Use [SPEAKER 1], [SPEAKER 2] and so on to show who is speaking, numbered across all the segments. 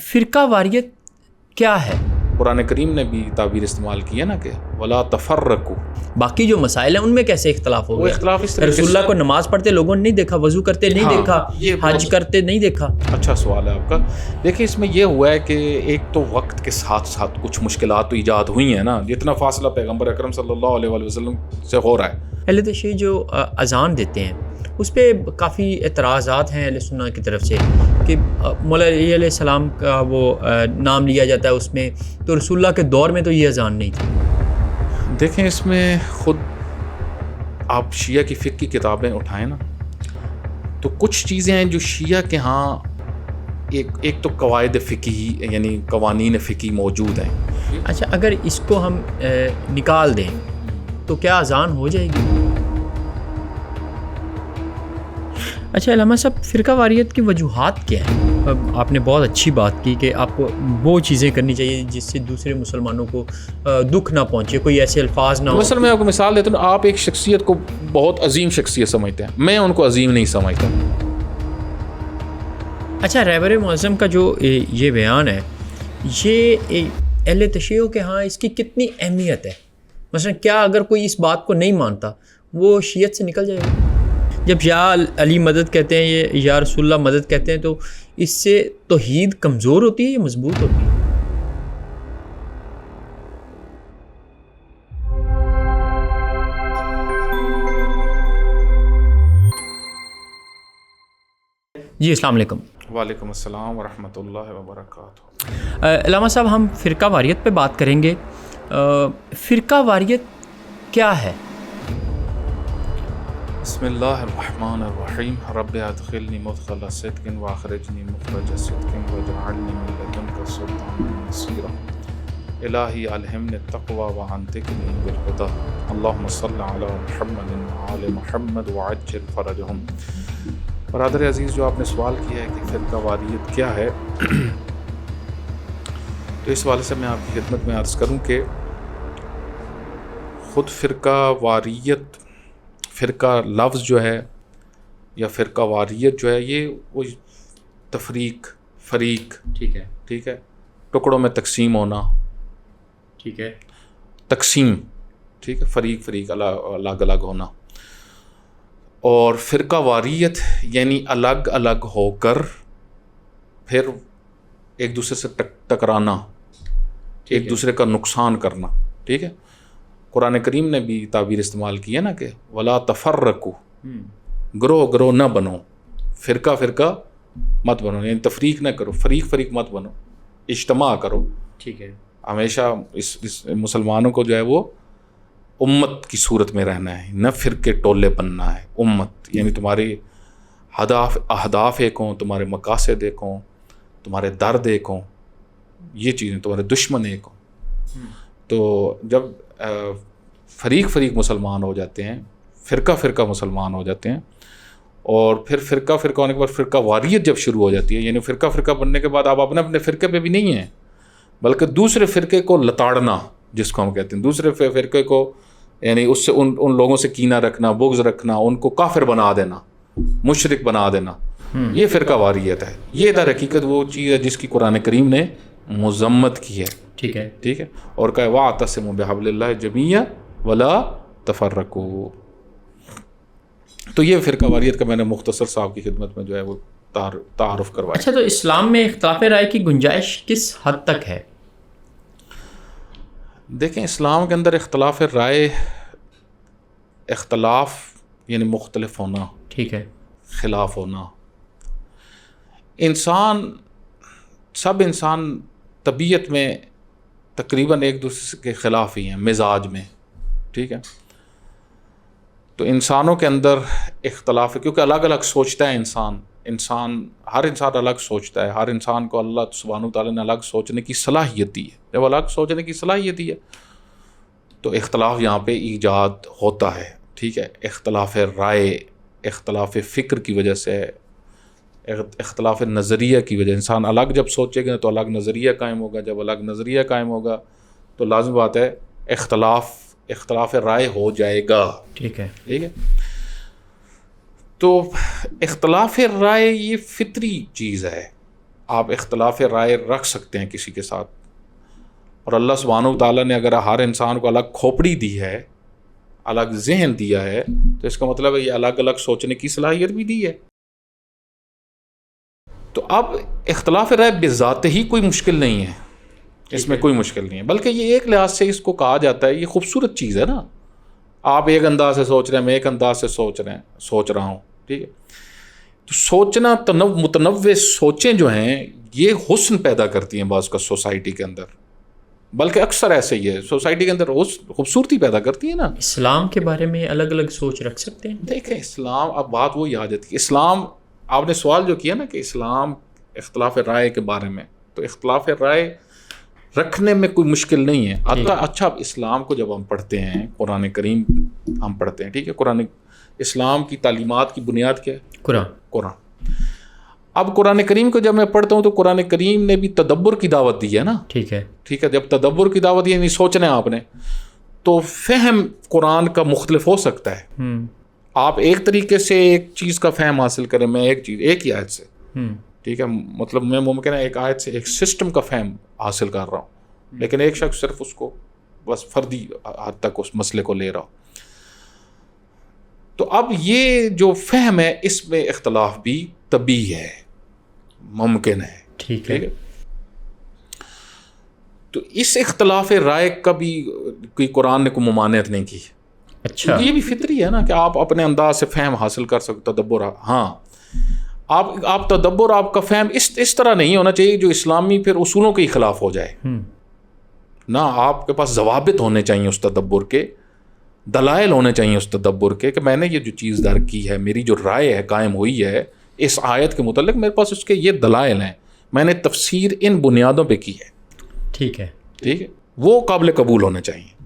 [SPEAKER 1] فرقہ واریت کیا ہے؟
[SPEAKER 2] قرآن کریم نے بھی تعبیر استعمال کی ہے نا کہ ولا تفرقوا.
[SPEAKER 1] باقی جو مسائل ہیں ان میں کیسے اختلاف ہو
[SPEAKER 2] وہ
[SPEAKER 1] گیا؟
[SPEAKER 2] اختلاف اس طرح
[SPEAKER 1] رسول اللہ کو نماز پڑھتے لوگوں نے نہیں دیکھا، وضو کرتے نہیں دیکھا، حج کرتے نہیں دیکھا.
[SPEAKER 2] اچھا سوال ہے آپ کا. دیکھیں اس میں یہ ہوا ہے کہ ایک تو وقت کے ساتھ ساتھ کچھ مشکلات تو ایجاد ہوئی ہیں نا. جتنا فاصلہ پیغمبر اکرم صلی اللہ علیہ وسلم سے ہو رہا ہے.
[SPEAKER 1] اہل تشیع جو اذان دیتے ہیں اس پہ کافی اعتراضات ہیں اہل سنت کی طرف سے کہ مولا علی علیہ السلام کا وہ نام لیا جاتا ہے اس میں، تو رسول اللہ کے دور میں تو یہ اذان نہیں تھی.
[SPEAKER 2] دیکھیں اس میں خود آپ شیعہ کی فقہ کی کتابیں اٹھائیں نا تو کچھ چیزیں ہیں جو شیعہ کے ہاں ایک تو قواعد فقہی یعنی قوانین فقہی موجود ہیں.
[SPEAKER 1] اچھا اگر اس کو ہم نکال دیں تو کیا اذان ہو جائے گی؟ اچھا علامہ صاحب، فرقہ واریت کی وجوہات کیا ہیں؟ آپ نے بہت اچھی بات کی کہ آپ کو وہ چیزیں کرنی چاہیے جس سے دوسرے مسلمانوں کو دکھ نہ پہنچے، کوئی ایسے الفاظ نہ ہو.
[SPEAKER 2] مثلا میں آپ کو مثال دیتا ہوں. آپ ایک شخصیت کو بہت عظیم شخصیت سمجھتے ہیں، میں ان کو عظیم نہیں سمجھتا.
[SPEAKER 1] اچھا رہبر معظم کا جو یہ بیان ہے یہ اہل تشیع کے ہاں اس کی کتنی اہمیت ہے؟ مثلا کیا اگر کوئی اس بات کو نہیں مانتا وہ شیعت سے نکل جائے گا؟ جب یا علی مدد کہتے ہیں یہ یا رسول اللہ مدد کہتے ہیں تو اس سے توحید کمزور ہوتی ہے یا مضبوط ہوتی ہے؟ جی السلام علیکم.
[SPEAKER 2] وعلیکم السلام ورحمۃ اللہ وبرکاتہ.
[SPEAKER 1] علامہ صاحب ہم فرقہ واریت پہ بات کریں گے. فرقہ واریت کیا ہے؟
[SPEAKER 2] بسم اللہ الرحمن الرحیم. رب ادخلنی مدخل صدق واخرجنی مخرج صدق واجعلنی من لدنک سلطانا نصیرا. الہی الہمنی التقوی وانطقنی بالہدی. اللہم صل علی محمد وآل محمد وعجل فرجہم. برادر عزیز، جو آپ نے سوال کیا ہے کہ فرقہ واریت کیا ہے تو اس حوالے سے میں آپ کی خدمت میں عرض کروں کہ خود فرقہ واریت، فرقہ لفظ جو ہے یا فرقہ واریت جو ہے یہ وہ فریق ٹھیک ہے ٹکڑوں میں تقسیم ہونا،
[SPEAKER 1] ٹھیک ہے
[SPEAKER 2] تقسیم، ٹھیک ہے فریق الگ الگ ہونا. اور فرقہ واریت یعنی الگ الگ ہو کر پھر ایک دوسرے سے ٹکرانا، ایک دوسرے کا نقصان کرنا. ٹھیک ہے. قرآن کریم نے بھی تعبیر استعمال کی ہے نا کہ ولا تفرقوا، گروہ نہ بنو، فرقہ مت بنو، یعنی تفریق نہ کرو، فریق مت بنو، اجتماع کرو.
[SPEAKER 1] ٹھیک ہے.
[SPEAKER 2] ہمیشہ اس مسلمانوں کو جو ہے وہ امت کی صورت میں رہنا ہے، نہ فرقے ٹولے بننا ہے. امت یعنی تمہاری اہداف ایک ہوں، تمہارے مقاصد ایک ہوں، تمہارے درد ایک ہوں، یہ چیزیں تمہارے دشمن ایک ہوں. تو جب فریق مسلمان ہو جاتے ہیں، فرقہ مسلمان ہو جاتے ہیں، اور پھر فرقہ ہونے کے بعد فرقہ واریت جب شروع ہو جاتی ہے، یعنی فرقہ بننے کے بعد آپ اپنے فرقے پہ بھی نہیں ہیں بلکہ دوسرے فرقے کو لتاڑنا، جس کو ہم کہتے ہیں دوسرے فرقے کو، یعنی اس سے ان لوگوں سے کینہ رکھنا، بغض رکھنا، ان کو کافر بنا دینا، مشرک بنا دینا، یہ فرقہ واریت ہے. یہ در حقیقت وہ چیز ہے جس کی قرآن کریم نے مذمت کی ہے. ٹھیک ہے. اور کہا واعتصموا بحبل اللہ جمیعا ولا تفرقوا. تو یہ فرقہ واریت کا میں نے مختصر صاحب کی خدمت میں جو ہے وہ تعارف کروایا.
[SPEAKER 1] اچھا تو اسلام میں اختلاف رائے کی گنجائش کس حد تک ہے؟
[SPEAKER 2] دیکھیں اسلام کے اندر اختلاف رائے، اختلاف یعنی مختلف ہونا،
[SPEAKER 1] ٹھیک ہے،
[SPEAKER 2] خلاف ہونا. سب انسان طبیعت میں تقریباً ایک دوسرے کے خلاف ہی ہیں، مزاج میں. ٹھیک ہے. تو انسانوں کے اندر اختلاف ہے کیونکہ الگ الگ سوچتا ہے ہر انسان الگ سوچتا ہے. ہر انسان کو اللہ سبحانہ و تعالیٰ نے الگ سوچنے کی صلاحیت دی ہے. جب الگ سوچنے کی صلاحیت دی ہے تو اختلاف یہاں پہ ایجاد ہوتا ہے. ٹھیک ہے. اختلاف رائے، اختلاف فکر کی وجہ سے، اختلاف نظریہ کی وجہ، انسان الگ جب سوچے گا تو الگ نظریہ قائم ہوگا. جب الگ نظریہ قائم ہوگا تو لازم بات ہے اختلاف رائے ہو جائے گا. ٹھیک ہے. تو اختلاف رائے یہ فطری چیز ہے. آپ اختلاف رائے رکھ سکتے ہیں کسی کے ساتھ، اور اللہ سبحانہ و تعالیٰ نے اگر ہر انسان کو الگ کھوپڑی دی ہے، الگ ذہن دیا ہے، تو اس کا مطلب ہے یہ الگ الگ سوچنے کی صلاحیت بھی دی ہے. تو اب اختلاف رائے بذات ہی کوئی مشکل نہیں ہے، اس میں کوئی مشکل نہیں ہے، بلکہ یہ ایک لحاظ سے اس کو کہا جاتا ہے یہ خوبصورت چیز ہے نا. آپ ایک انداز سے سوچ رہے ہیں، میں ایک انداز سے سوچ رہا ہوں، ٹھیک ہے. تو سوچنا متنوع سوچیں جو ہیں یہ حسن پیدا کرتی ہیں بعض کا سوسائٹی کے اندر، بلکہ اکثر ایسے ہی ہے، سوسائٹی کے اندر خوبصورتی پیدا کرتی ہے نا.
[SPEAKER 1] اسلام کے بارے میں الگ الگ سوچ رکھ سکتے ہیں.
[SPEAKER 2] دیکھیں اسلام، اب بات وہی آ جاتی ہے. اسلام، آپ نے سوال جو کیا نا کہ اسلام اختلاف رائے کے بارے میں، تو اختلاف رائے رکھنے میں کوئی مشکل نہیں ہے. اچھا اب اسلام کو جب ہم پڑھتے ہیں، قرآن کریم ہم پڑھتے ہیں، ٹھیک ہے. اسلام کی تعلیمات کی بنیاد کیا ہے؟ قرآن. اب قرآن کریم کو جب میں پڑھتا ہوں تو قرآن کریم نے بھی تدبر کی دعوت دی ہے نا. ٹھیک ہے. جب تدبر کی دعوت دی یعنی سوچنا ہے آپ نے، تو فہم قرآن کا مختلف ہو سکتا ہے. آپ ایک طریقے سے ایک چیز کا فہم حاصل کریں، میں ایک ہی آیت سے، ٹھیک ہے، مطلب میں ممکن ہے ایک آیت سے ایک سسٹم کا فہم حاصل کر رہا ہوں، لیکن ایک شخص صرف اس کو بس فردی حد تک اس مسئلے کو لے رہا ہوں. تو اب یہ جو فہم ہے اس میں اختلاف بھی طبیعی ہے، ممکن ہے. ٹھیک ہے. تو اس اختلاف رائے کا بھی کوئی قرآن نے کوئی ممانعت نہیں کی. اچھا، یہ بھی فطری ہے نا کہ آپ اپنے انداز سے فہم حاصل کر سکتے، تدبر. ہاں، آپ تدبر، آپ کا فہم اس طرح نہیں ہونا چاہیے جو اسلامی پھر اصولوں کے خلاف ہو جائے. نہ، آپ کے پاس ضوابط ہونے چاہیے اس تدبر کے، دلائل ہونے چاہیے اس تدبر کے کہ میں نے یہ جو چیز درک کی ہے، میری جو رائے ہے قائم ہوئی ہے اس آیت کے متعلق، میرے پاس اس کے یہ دلائل ہیں، میں نے تفسیر ان بنیادوں پہ کی ہے. ٹھیک ہے. وہ قابل قبول ہونے چاہیے.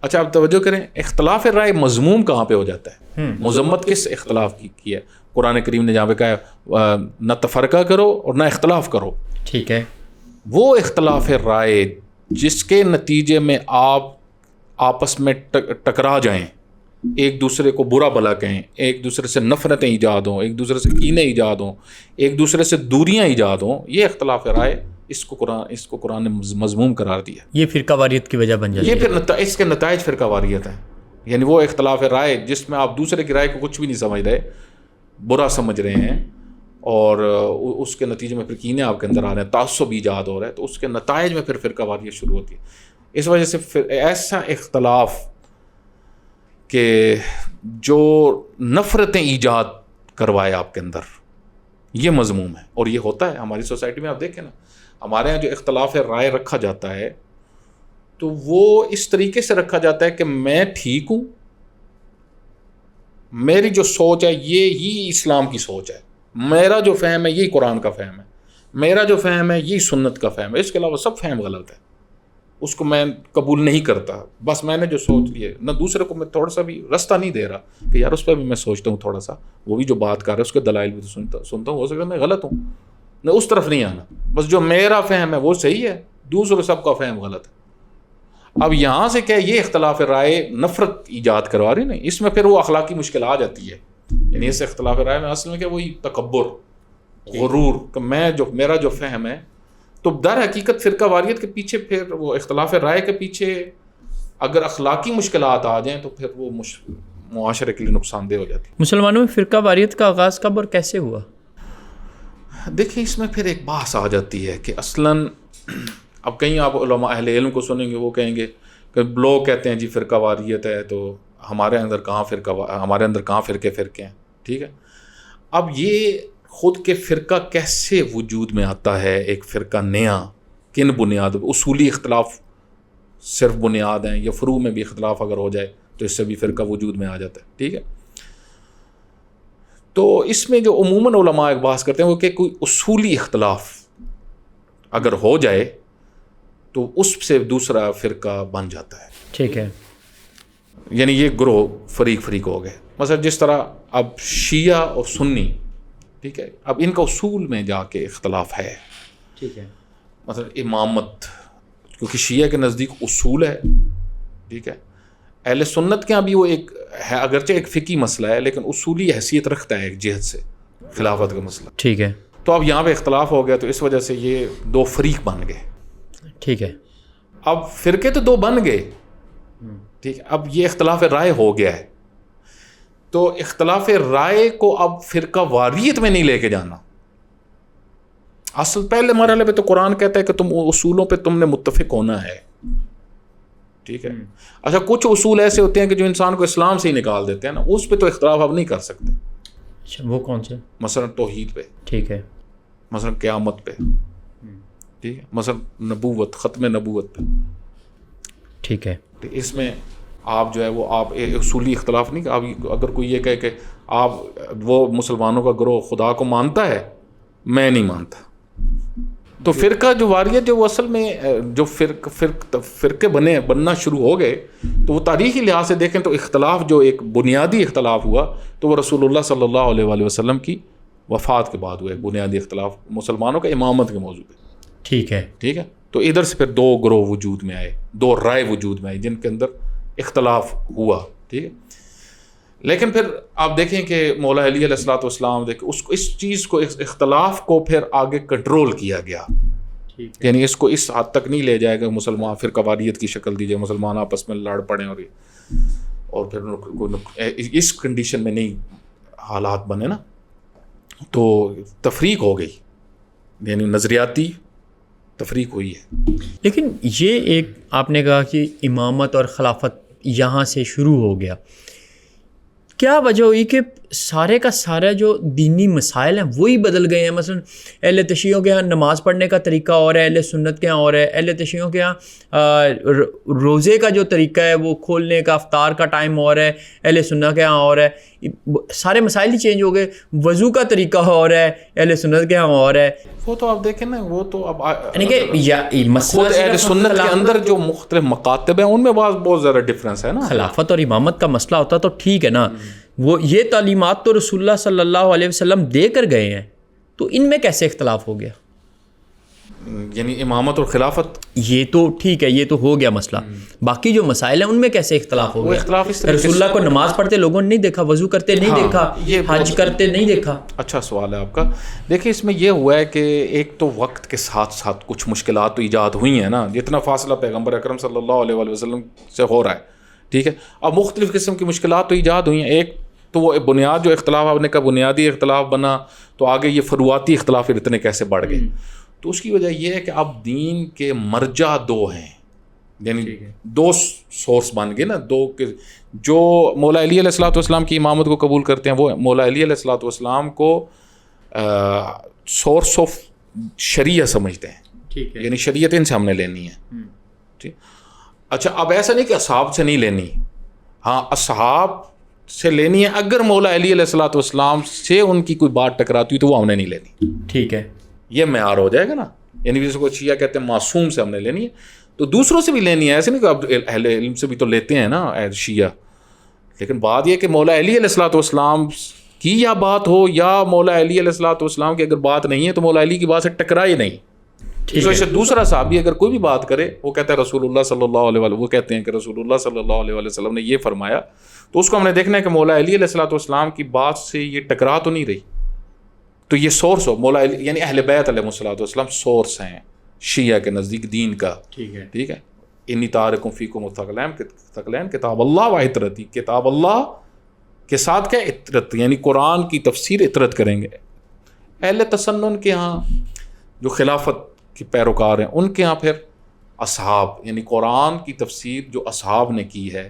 [SPEAKER 2] اچھا اب توجہ کریں، اختلاف رائے مذموم کہاں پہ ہو جاتا ہے؟ مذمت کس اختلاف کی ہے؟ قرآن کریم نے جہاں پہ کہا ہے نہ تفرقہ کرو اور نہ اختلاف کرو. ٹھیک ہے. وہ اختلاف رائے جس کے نتیجے میں آپ آپس میں ٹکرا جائیں، ایک دوسرے کو برا بھلا کہیں، ایک دوسرے سے نفرتیں ایجاد ہوں، ایک دوسرے سے کینے ایجاد ہوں، ایک دوسرے سے دوریاں ایجاد ہوں، یہ اختلاف رائے اس کو قرآن نے مذموم قرار دیا. یہ
[SPEAKER 1] فرقہ واریت کی وجہ بن جاتی ہے.
[SPEAKER 2] یہ پھر اس کے نتائج فرقہ واریت ہیں. یعنی وہ اختلاف رائے جس میں آپ دوسرے کی رائے کو کچھ بھی نہیں سمجھ رہے، برا سمجھ رہے ہیں، اور اس کے نتیجے میں پھر کینے آپ کے اندر آ رہے ہیں، تعصب ایجاد ہو رہا ہے، تو اس کے نتائج میں پھر فرقہ واریت شروع ہوتی ہے. اس وجہ سے پھر ایسا اختلاف کہ جو نفرتیں ایجاد کروائے آپ کے اندر، یہ مذموم ہے. اور یہ ہوتا ہے ہماری سوسائٹی میں. آپ دیکھیں نا، ہمارے یہاں جو اختلاف رائے رکھا جاتا ہے تو وہ اس طریقے سے رکھا جاتا ہے کہ میں ٹھیک ہوں، میری جو سوچ ہے یہی اسلام کی سوچ ہے، میرا جو فہم ہے یہی قرآن کا فہم ہے، میرا جو فہم ہے یہی سنت کا فہم ہے، اس کے علاوہ سب فہم غلط ہے، اس کو میں قبول نہیں کرتا. بس میں نے جو سوچ لی ہے، نہ دوسرے کو میں تھوڑا سا بھی رستہ نہیں دے رہا کہ یار اس پہ بھی میں سوچتا ہوں تھوڑا سا، وہ بھی جو بات کر رہا ہے اس کے دلائل بھی تو سنتا ہوں، ہو سکتا ہے میں غلط ہوں، نہ اس طرف نہیں آنا. بس جو میرا فہم ہے وہ صحیح ہے، دوسروں سب کا فہم غلط ہے. اب یہاں سے کیا یہ اختلاف رائے نفرت ایجاد کروا رہی نہیں، اس میں پھر وہ اخلاقی مشکل آ جاتی ہے. یعنی اس اختلاف رائے میں اصل میں کیا وہی تکبر، غرور کہ میرا جو فہم ہے. تو در حقیقت فرقہ واریت کے پیچھے، پھر وہ اختلاف رائے کے پیچھے اگر اخلاقی مشکلات آ جائیں تو پھر وہ معاشرے کے لیے نقصان دہ ہو جاتی ہے.
[SPEAKER 1] مسلمانوں میں فرقہ واریت کا آغاز کب اور کیسے ہوا؟
[SPEAKER 2] دیکھیں اس میں پھر ایک بحث آ جاتی ہے کہ اصلاً اب کہیں آپ علماء اہل علم کو سنیں گے، وہ کہیں گے کہ لوگ کہتے ہیں جی فرقہ واریت ہے، تو ہمارے اندر کہاں فرقے ہیں. ٹھیک ہے. اب یہ خود کے فرقہ کیسے وجود میں آتا ہے، ایک فرقہ نیا کن بنیاد، اصولی اختلاف صرف بنیاد ہیں یا فروع میں بھی اختلاف اگر ہو جائے تو اس سے بھی فرقہ وجود میں آ جاتا ہے. ٹھیک ہے. تو اس میں جو عموماً علماء ایک بحث کرتے ہیں وہ کہ کوئی اصولی اختلاف اگر ہو جائے تو اس سے دوسرا فرقہ بن جاتا ہے.
[SPEAKER 1] ٹھیک ہے.
[SPEAKER 2] یعنی یہ گروہ فریق ہو گئے. مثلا جس طرح اب شیعہ اور سنی، ٹھیک ہے، اب ان کا اصول میں جا کے اختلاف ہے.
[SPEAKER 1] ٹھیک ہے.
[SPEAKER 2] مثلا امامت، کیونکہ شیعہ کے نزدیک اصول ہے، ٹھیک ہے، اہل سنت کے یہاں بھی وہ ایک ہے، اگرچہ ایک فقہی مسئلہ ہے لیکن اصولی حیثیت رکھتا ہے ایک جہت سے، خلافت کا مسئلہ.
[SPEAKER 1] ٹھیک ہے.
[SPEAKER 2] تو اب یہاں پہ اختلاف ہو گیا, تو اس وجہ سے یہ دو فریق بن گئے.
[SPEAKER 1] ٹھیک ہے,
[SPEAKER 2] اب فرقے تو دو بن گئے, ٹھیک ہے, اب یہ اختلاف رائے ہو گیا ہے. تو اختلاف رائے کو اب فرقہ واریت میں نہیں لے کے جانا. اصل پہلے مرحلے پہ تو قرآن کہتا ہے کہ تم اصولوں پہ تم نے متفق ہونا ہے, ٹھیک ہے. اچھا, کچھ اصول ایسے ہوتے ہیں کہ جو انسان کو اسلام سے ہی نکال دیتے ہیں نا, اس پہ تو اختلاف اب نہیں کر سکتے.
[SPEAKER 1] اچھا, وہ کون سے؟
[SPEAKER 2] مثلا توحید پہ,
[SPEAKER 1] ٹھیک ہے,
[SPEAKER 2] مثلا قیامت پہ, ٹھیک ہے, مثلا نبوت, ختم نبوت پہ,
[SPEAKER 1] ٹھیک ہے.
[SPEAKER 2] اس میں آپ جو ہے وہ آپ اصولی اختلاف نہیں, آپ اگر کوئی یہ کہے کہ آپ وہ مسلمانوں کا گروہ خدا کو مانتا ہے, میں نہیں مانتا, تو فرقہ جو واریت جو وہ اصل میں جو فرقے بننا شروع ہو گئے, تو وہ تاریخی لحاظ سے دیکھیں تو اختلاف جو ایک بنیادی اختلاف ہوا تو وہ رسول اللہ صلی اللہ علیہ وآلہ وسلم کی وفات کے بعد ہوا. ایک بنیادی اختلاف مسلمانوں کے امامت کے موضوع پہ,
[SPEAKER 1] ٹھیک ہے,
[SPEAKER 2] ٹھیک ہے. تو ادھر سے پھر دو گروہ وجود میں آئے, دو رائے وجود میں آئی جن کے اندر اختلاف ہوا, ٹھیک ہے. لیکن پھر آپ دیکھیں کہ مولا علی علیہ الصلوۃ والسلام دیکھیں اس چیز کو, اس اختلاف کو پھر آگے کنٹرول کیا گیا, یعنی اس کو اس حد تک نہیں لے جائے گا مسلمان فرقہ واریت کی شکل دی جائے, مسلمان آپس میں لڑ پڑیں اور پھر اس کنڈیشن میں نہیں حالات بنے نا, تو تفریق ہو گئی, یعنی نظریاتی تفریق ہوئی ہے.
[SPEAKER 1] لیکن یہ ایک آپ نے کہا کہ امامت اور خلافت یہاں سے شروع ہو گیا, کیا وجہ ہوئی کہ سارے کا سارا جو دینی مسائل ہیں وہی بدل گئے ہیں؟ مثلا اہل تشیعوں کے ہاں نماز پڑھنے کا طریقہ اور ہے, اہل سنت کے ہاں اور ہے. اہل تشیعوں کے ہاں روزے کا جو طریقہ ہے وہ کھولنے کا, افطار کا ٹائم اور ہے, اہل سنت کے ہاں اور ہے. سارے مسائل ہی چینج ہو گئے. وضو کا طریقہ اور ہے, اہل سنت کے ہاں اور ہے.
[SPEAKER 2] وہ تو آپ دیکھیں نا, وہ تو اب
[SPEAKER 1] یعنی کہ
[SPEAKER 2] خود اہل سنت کے اندر جو مختلف مکاتب ہیں ان میں بہت زیادہ ڈفرینس ہے نا.
[SPEAKER 1] خلافت اور امامت کا مسئلہ ہوتا تو ٹھیک ہے نا, وہ یہ تعلیمات تو رسول اللہ صلی اللہ علیہ وسلم دے کر گئے ہیں, تو ان میں کیسے اختلاف ہو گیا؟
[SPEAKER 2] یعنی امامت اور خلافت
[SPEAKER 1] یہ تو ٹھیک ہے, یہ تو ہو گیا مسئلہ, باقی جو مسائل ہیں ان میں کیسے اختلاف ہو گیا؟
[SPEAKER 2] اختلاف اس طرح
[SPEAKER 1] رسول اللہ کو نماز پڑھتے لوگوں نے نہیں دیکھا, وضو کرتے نہیں دیکھا, حج کرتے نہیں دیکھا.
[SPEAKER 2] اچھا سوال ہے آپ کا. دیکھیں اس میں یہ ہوا ہے کہ ایک تو وقت کے ساتھ ساتھ کچھ مشکلات تو ایجاد ہوئی ہیں نا, جتنا فاصلہ پیغمبر اکرم صلی اللہ علیہ وآلہ وسلم سے ہو رہا ہے, ٹھیک ہے. اب مختلف قسم کی مشکلات تو ایجاد ہوئی ہیں. ایک تو وہ بنیاد جو اختلاف آپ نے کہا بنیادی اختلاف بنا, تو آگے یہ فروعاتی اختلاف پھر اتنے کیسے بڑھ گئے. تو اس کی وجہ یہ ہے کہ اب دین کے مرجع دو ہیں, یعنی دو سورس بن گئے نا, دو کے جو مولا علی علیہ الصلوۃ والسلام کی امامت کو قبول کرتے ہیں وہ مولا علی علیہ الصلوۃ والسلام کو سورس آف شریعہ سمجھتے ہیں, یعنی شریعت ان سے ہم نے لینی ہے, ٹھیک. اچھا, اب ایسا نہیں کہ اصحاب سے نہیں لینی, ہاں اصحاب سے لینی ہے, اگر مولا علی علیہ الصلوۃ والسلام سے ان کی کوئی بات ٹکراتی ہے تو وہ ہم نے نہیں لینی,
[SPEAKER 1] ٹھیک ہے. یہ
[SPEAKER 2] معیار ہو جائے گا نا, یعنی جس کو شیعہ کہتے ہیں معصوم سے ہم نے لینی ہے, تو دوسروں سے بھی لینی ہے. ایسے نہیں کہ اب اہل علم سے بھی تو لیتے ہیں نا شیعہ, لیکن بات یہ کہ مولا علی علیہ الصلوۃ والسلام کی یا بات ہو یا مولا علی علیہ الصلوۃ والسلام کی اگر بات نہیں ہے تو مولا علی کی بات سے ٹکرائے نہیں. اس وجہ سے دوسرا صحابی اگر کوئی بھی بات کرے وہ کہتا ہے رسول اللہ صلی اللہ علیہ وسلم, وہ کہتے ہیں کہ رسول اللہ صلی اللہ علیہ وسلم نے یہ فرمایا, تو اس کو ہم نے دیکھنا ہے کہ مولا علی علیہ الصلوۃ والسلام کی بات سے یہ ٹکرا تو نہیں رہی. تو یہ سورس ہو مولا علی یعنی اہل بیت علیہ الصلوۃ والسلام سورس ہیں شیعہ کے نزدیک دین کا, ٹھیک ہے. انی تارکم فیکم الثقلین کتاب اللہ و عطرتی, کتاب اللہ کے ساتھ کیا عطرت, یعنی قرآن کی تفسیر عطرت کریں گے. اہل تسنن کے ہاں جو خلافت کے پیروکار ہیں ان کے ہاں پھر اصحاب, یعنی قرآن کی تفسیر جو اصحاب نے کی ہے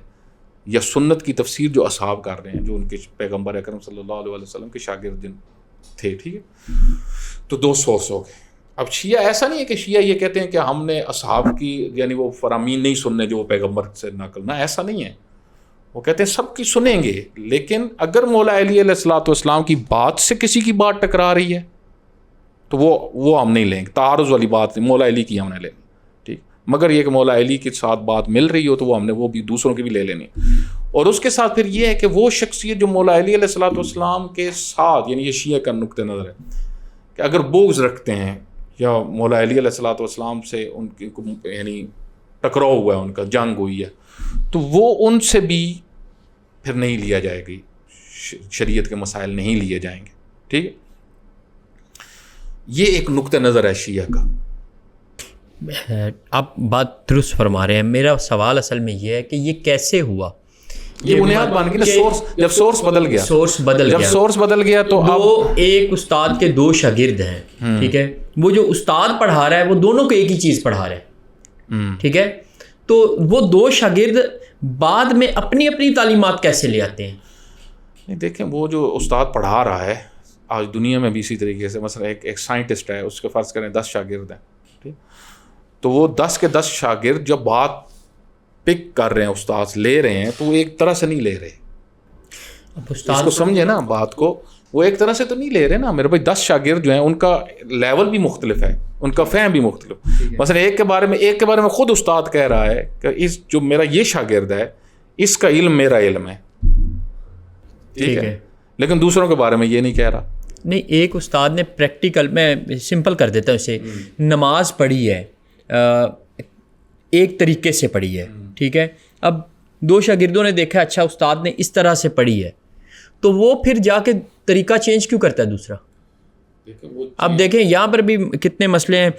[SPEAKER 2] یا سنت کی تفسیر جو اصحاب کر رہے ہیں, جو ان کے پیغمبر اکرم صلی اللہ علیہ وسلم کے شاگرد تھے, ٹھیک ہے. تو دو سورس ہو گئے. اب شیعہ ایسا نہیں ہے کہ شیعہ یہ کہتے ہیں کہ ہم نے اصحاب کی یعنی وہ فرامین نہیں سننے جو وہ پیغمبر سے نقل, نہ ایسا نہیں ہے. وہ کہتے ہیں سب کی سنیں گے, لیکن اگر مولا علی علیہ الصلوۃ والسلام کی بات سے کسی کی بات ٹکرا رہی ہے تو وہ ہم نہیں لیں گے. تعارض والی بات نہیں, مولا علی کی ہم نے لینی, ٹھیک. مگر یہ کہ مولا علی کے ساتھ بات مل رہی ہو تو وہ ہم نے وہ بھی دوسروں کی بھی لے لینی. اور اس کے ساتھ پھر یہ ہے کہ وہ شخصیت جو مولا علی علیہ الصلوۃ والسلام کے ساتھ, یعنی یہ شیعہ کا نقطہ نظر ہے کہ اگر بغض رکھتے ہیں یا مولا علی علیہ الصلوۃ والسلام سے ان کی یعنی ٹکراؤ ہوا ہے, ان کا جنگ ہوئی ہے, تو وہ ان سے بھی پھر نہیں لیا جائے گی, شریعت کے مسائل نہیں لیے جائیں گے, ٹھیک ہے. یہ ایک نقطہ نظر ہے شیعہ کا.
[SPEAKER 1] آپ بات درست فرما رہے ہیں. میرا سوال اصل میں یہ ہے کہ یہ کیسے ہوا؟
[SPEAKER 2] یہ بنیاد بن گئی نا سورس. جب سورس بدل گیا, جب سورس بدل گیا تو
[SPEAKER 1] وہ ایک استاد کے دو شاگرد ہیں, ٹھیک ہے, وہ جو استاد پڑھا رہا ہے وہ دونوں کو ایک ہی چیز پڑھا رہا ہے, ٹھیک ہے, تو وہ دو شاگرد بعد میں اپنی اپنی تعلیمات کیسے لے آتے ہیں؟
[SPEAKER 2] نہیں دیکھیں, وہ جو استاد پڑھا رہا ہے آج دنیا میں بھی اسی طریقے سے, مثلا ایک سائنٹسٹ ہے, اس کے فرض کریں 10 شاگرد ہیں, ٹھیک, تو وہ 10 کے 10 شاگرد جب بات پک کر رہے ہیں, استاد لے رہے ہیں, تو وہ ایک طرح سے نہیں لے رہے. اس کو سمجھے نا بات کو, وہ ایک طرح سے تو نہیں لے رہے نا میرے بھائی. 10 شاگرد جو ہیں ان کا لیول بھی مختلف ہے, ان کا فہم بھی مختلف. مثلا ایک کے بارے میں خود استاد کہہ رہا ہے کہ اس جو میرا یہ شاگرد ہے اس کا علم میرا علم ہے, ٹھیک ہے, لیکن دوسروں کے بارے میں یہ نہیں کہہ رہا.
[SPEAKER 1] نہیں, ایک استاد نے پریکٹیکل, میں سمپل کر دیتا ہوں اسے, نماز پڑھی ہے, ایک طریقے سے پڑھی ہے, ٹھیک ہے, اب 2 شاگردوں نے دیکھا اچھا استاد نے اس طرح سے پڑھی ہے, تو وہ پھر جا کے طریقہ چینج کیوں کرتا ہے دوسرا؟ اب دیکھیں یہاں پر بھی کتنے مسئلے ہیں.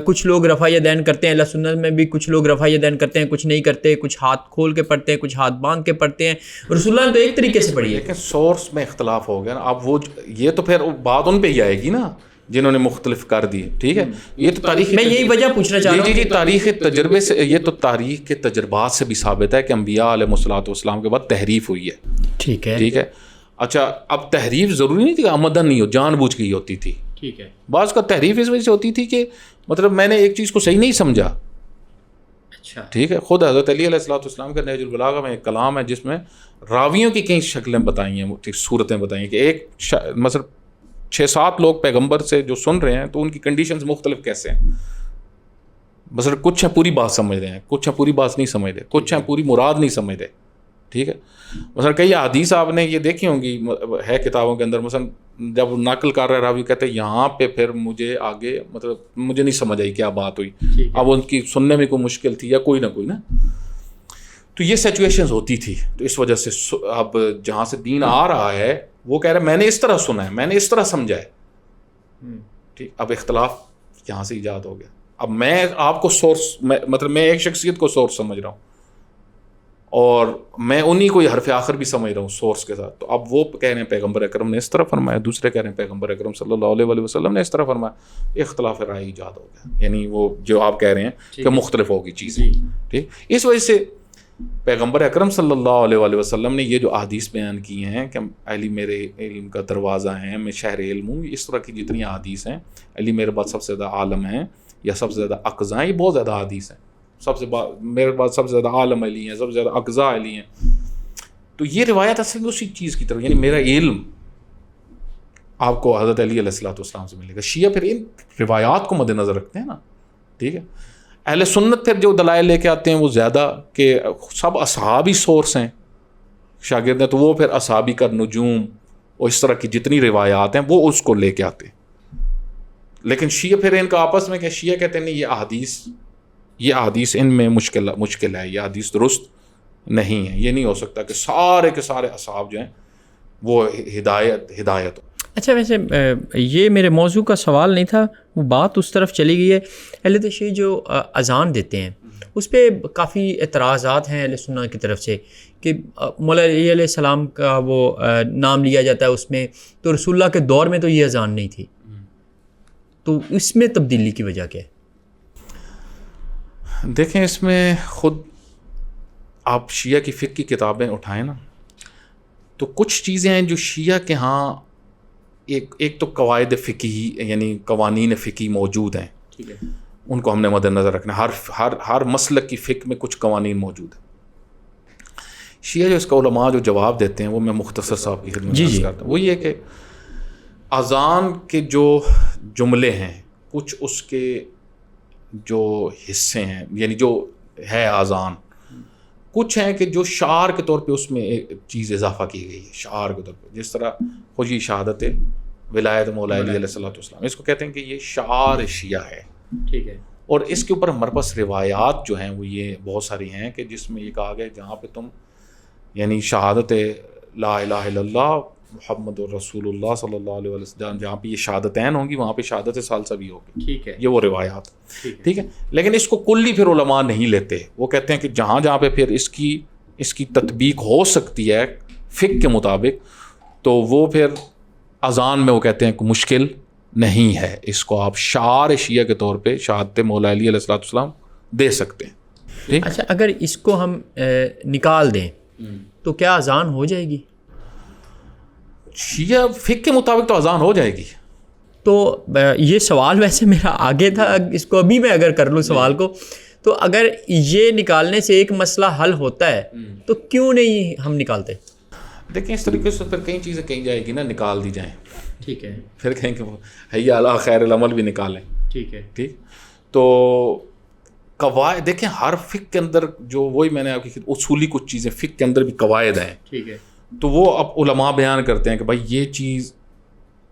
[SPEAKER 1] کچھ لوگ رفع یدین کرتے ہیں, اہل سنت میں بھی کچھ لوگ رفع یدین کرتے ہیں, کچھ نہیں کرتے, کچھ ہاتھ کھول کے پڑھتے ہیں, کچھ ہاتھ باندھ کے پڑھتے ہیں. رسول اللہ نے تو ایک طریقے سے پڑھی ہے.
[SPEAKER 2] لیکن سورس میں اختلاف ہو گیا نا. اب وہ یہ تو پھر بات ان پہ ہی آئے گی نا جنہوں نے مختلف کر دی, ٹھیک ہے. یہ تو تاریخ,
[SPEAKER 1] میں یہی وجہ پوچھنا چاہ رہا ہوں.
[SPEAKER 2] جی تاریخ تجربے سے, یہ تو تاریخ کے تجربات سے بھی ثابت ہے کہ انبیاء علیہ الصلوۃ والسلام کے بعد تحریف ہوئی ہے,
[SPEAKER 1] ٹھیک ہے,
[SPEAKER 2] ٹھیک ہے. اچھا, اب تحریف ضروری نہیں تھی کہ آمدن نہیں ہو, جان بوجھ کے ہی ہوتی تھی,
[SPEAKER 1] ٹھیک ہے.
[SPEAKER 2] بعض کا تحریف اس وجہ سے ہوتی تھی کہ مطلب میں نے ایک چیز کو صحیح نہیں سمجھا,
[SPEAKER 1] اچھا,
[SPEAKER 2] ٹھیک ہے. خود حضرت علی علیہ الصلوۃ والسلام کا نہج البلاغہ میں ایک کلام ہے جس میں راویوں کی کئی شکلیں بتائی ہیں, صورتیں بتائی ہیں کہ ایک مثلا 6-7 لوگ پیغمبر سے جو سن رہے ہیں تو ان کی کنڈیشنز مختلف کیسے ہیں. مثلا کچھ ہیں پوری بات سمجھ رہے ہیں, کچھ ہیں پوری بات نہیں سمجھ رہے, کچھ ہیں پوری مراد نہیں سمجھ رہے, ٹھیک ہے. مثلا کئی حدیث آپ نے یہ دیکھی ہوں گی ہے کتابوں کے اندر, مثلا جب نقل کر رہا ہے راوی کہتے ہیں یہاں پہ پھر مجھے آگے مطلب مجھے نہیں سمجھ آئی کیا بات ہوئی, اب ان کی سننے میں کوئی مشکل تھی یا کوئی نہ کوئی نا. تو یہ سچویشنز ہوتی تھی, تو اس وجہ سے اب جہاں سے دین آ رہا ہے وہ کہہ رہا ہے میں نے اس طرح سنا ہے, میں نے اس طرح سمجھا ہے, ٹھیک. اب اختلاف یہاں سے ایجاد ہو گیا. اب میں آپ کو سورس, مطلب میں ایک شخصیت کو سورس سمجھ رہا ہوں اور میں انہی کو حرف آخر بھی سمجھ رہا ہوں سورس کے ساتھ. تو اب وہ کہہ رہے ہیں پیغمبر اکرم نے اس طرح فرمایا, دوسرے کہہ رہے ہیں پیغمبر اکرم صلی اللہ علیہ وسلم نے اس طرح فرمایا, اختلاف رائے ایجاد ہو گیا. یعنی وہ جو آپ کہہ رہے ہیں کہ مختلف ہوگی چیزیں, ٹھیک. اس وجہ سے پیغمبر اکرم صلی اللہ علیہ وسلم نے یہ جو احادیث بیان کی ہیں کہ علی میرے علم کا دروازہ ہیں, میں شہر علم ہوں, اس طرح کی جتنی احادیث ہیں, علی میرے بعد سب سے زیادہ عالم ہیں یا سب سے زیادہ اقضا ہیں, یہ بہت زیادہ احادیث ہیں. میرے پاس سب سے زیادہ عالم علی ہیں, سب سے زیادہ اقضا علی ہیں. تو یہ روایت اصل میں اسی چیز کی طرف, یعنی میرا علم آپ کو حضرت علی علیہ الصلوۃ والسلام سے ملے گا. شیعہ پھر ان روایات کو مد نظر رکھتے ہیں نا, ٹھیک ہے. اہل سنت پھر جو دلائل لے کے آتے ہیں وہ زیادہ کہ سب اصحابی سورس ہیں, شاگرد ہیں, تو وہ پھر اصحابی کا نجوم اور اس طرح کی جتنی روایات ہیں وہ اس کو لے کے آتے ہیں. لیکن شیعہ پھر ان کا آپس میں کہ شیعہ کہتے ہیں نہیں یہ احادیث ان میں مشکل ہے, یہ حدیث درست نہیں ہے. یہ نہیں ہو سکتا کہ سارے کے سارے اصحاب جو ہیں وہ ہدایت ہو.
[SPEAKER 1] اچھا, ویسے یہ میرے موضوع کا سوال نہیں تھا, وہ بات اس طرف چلی گئی ہے. اہل تشیع جو اذان دیتے ہیں اس پہ کافی اعتراضات ہیں اہل سنت کی طرف سے کہ مولا علی علیہ السلام کا وہ نام لیا جاتا ہے اس میں, تو رسول اللہ کے دور میں تو یہ اذان نہیں تھی, تو اس میں تبدیلی کی وجہ کیا ہے؟
[SPEAKER 2] دیکھیں اس میں خود آپ شیعہ کی فقہ کی کتابیں اٹھائیں نا, تو کچھ چیزیں ہیں جو شیعہ کے ہاں ایک تو قواعد فقہی یعنی قوانین فقہی موجود ہیں,
[SPEAKER 1] ٹھیک ہے,
[SPEAKER 2] ان کو ہم نے مد نظر رکھنا. ہر مسلک کی فقہ میں کچھ قوانین موجود ہیں. شیعہ جو اس کا علماء جو جواب دیتے ہیں وہ میں مختصر صاحب کی خدمت میں کرتا ہوں. وہ یہ کہ اذان کے جو جملے ہیں کچھ اس کے جو حصے ہیں یعنی جو ہے اذان, کچھ ہیں کہ جو شعار کے طور پہ اس میں ایک چیز اضافہ کی گئی ہے شعار کے طور پہ, جس طرح خوشی شہادت ولایت مولا علی علیہ الصلوۃ والسلام, اس کو کہتے ہیں کہ یہ شعار شیعہ ہے,
[SPEAKER 1] ٹھیک ہے.
[SPEAKER 2] اور اس کے اوپر ہمارے پاس روایات جو ہیں وہ یہ بہت ساری ہیں کہ جس میں یہ کہا گیا جہاں پہ تم یعنی شہادت لا الہ الا اللہ محمد رسول اللہ صلی اللہ علیہ وسلم، جہاں پہ یہ شہادتین ہوں گی وہاں پہ شہادت ثالثہ بھی ہوگی.
[SPEAKER 1] ٹھیک ہے،
[SPEAKER 2] یہ وہ روایات. ٹھیک ہے، لیکن اس کو کلی پھر علماء نہیں لیتے. وہ کہتے ہیں کہ جہاں جہاں پہ پھر اس کی تطبیق ہو سکتی ہے فقہ کے مطابق، تو وہ پھر اذان میں وہ کہتے ہیں کہ مشکل نہیں ہے، اس کو آپ شعار شیعہ کے طور پہ شہادت مولا علی علیہ الصلوۃ والسلام دے سکتے ہیں. ٹھیک.
[SPEAKER 1] اچھا اگر اس کو ہم نکال دیں تو کیا اذان ہو جائے گی؟
[SPEAKER 2] شیعہ فقہ کے مطابق تو اذان ہو جائے گی.
[SPEAKER 1] تو یہ سوال ویسے میرا آگے تھا، اس کو ابھی میں اگر کر لوں سوال کو، تو اگر یہ نکالنے سے ایک مسئلہ حل ہوتا ہے تو کیوں نہیں ہم نکالتے؟
[SPEAKER 2] دیکھیں اس طریقے سے پھر کئی چیزیں کہیں جائے گی نا، نکال دی جائیں.
[SPEAKER 1] ٹھیک ہے،
[SPEAKER 2] پھر کہیں کہ حی علی خیر العمل بھی نکالیں.
[SPEAKER 1] ٹھیک ہے،
[SPEAKER 2] ٹھیک. تو قواعد دیکھیں ہر فقہ کے اندر، جو وہی میں نے آپ کی اصولی کچھ چیزیں فقہ کے اندر بھی قواعد ہیں.
[SPEAKER 1] ٹھیک ہے،
[SPEAKER 2] تو وہ اب علماء بیان کرتے ہیں کہ بھائی یہ چیز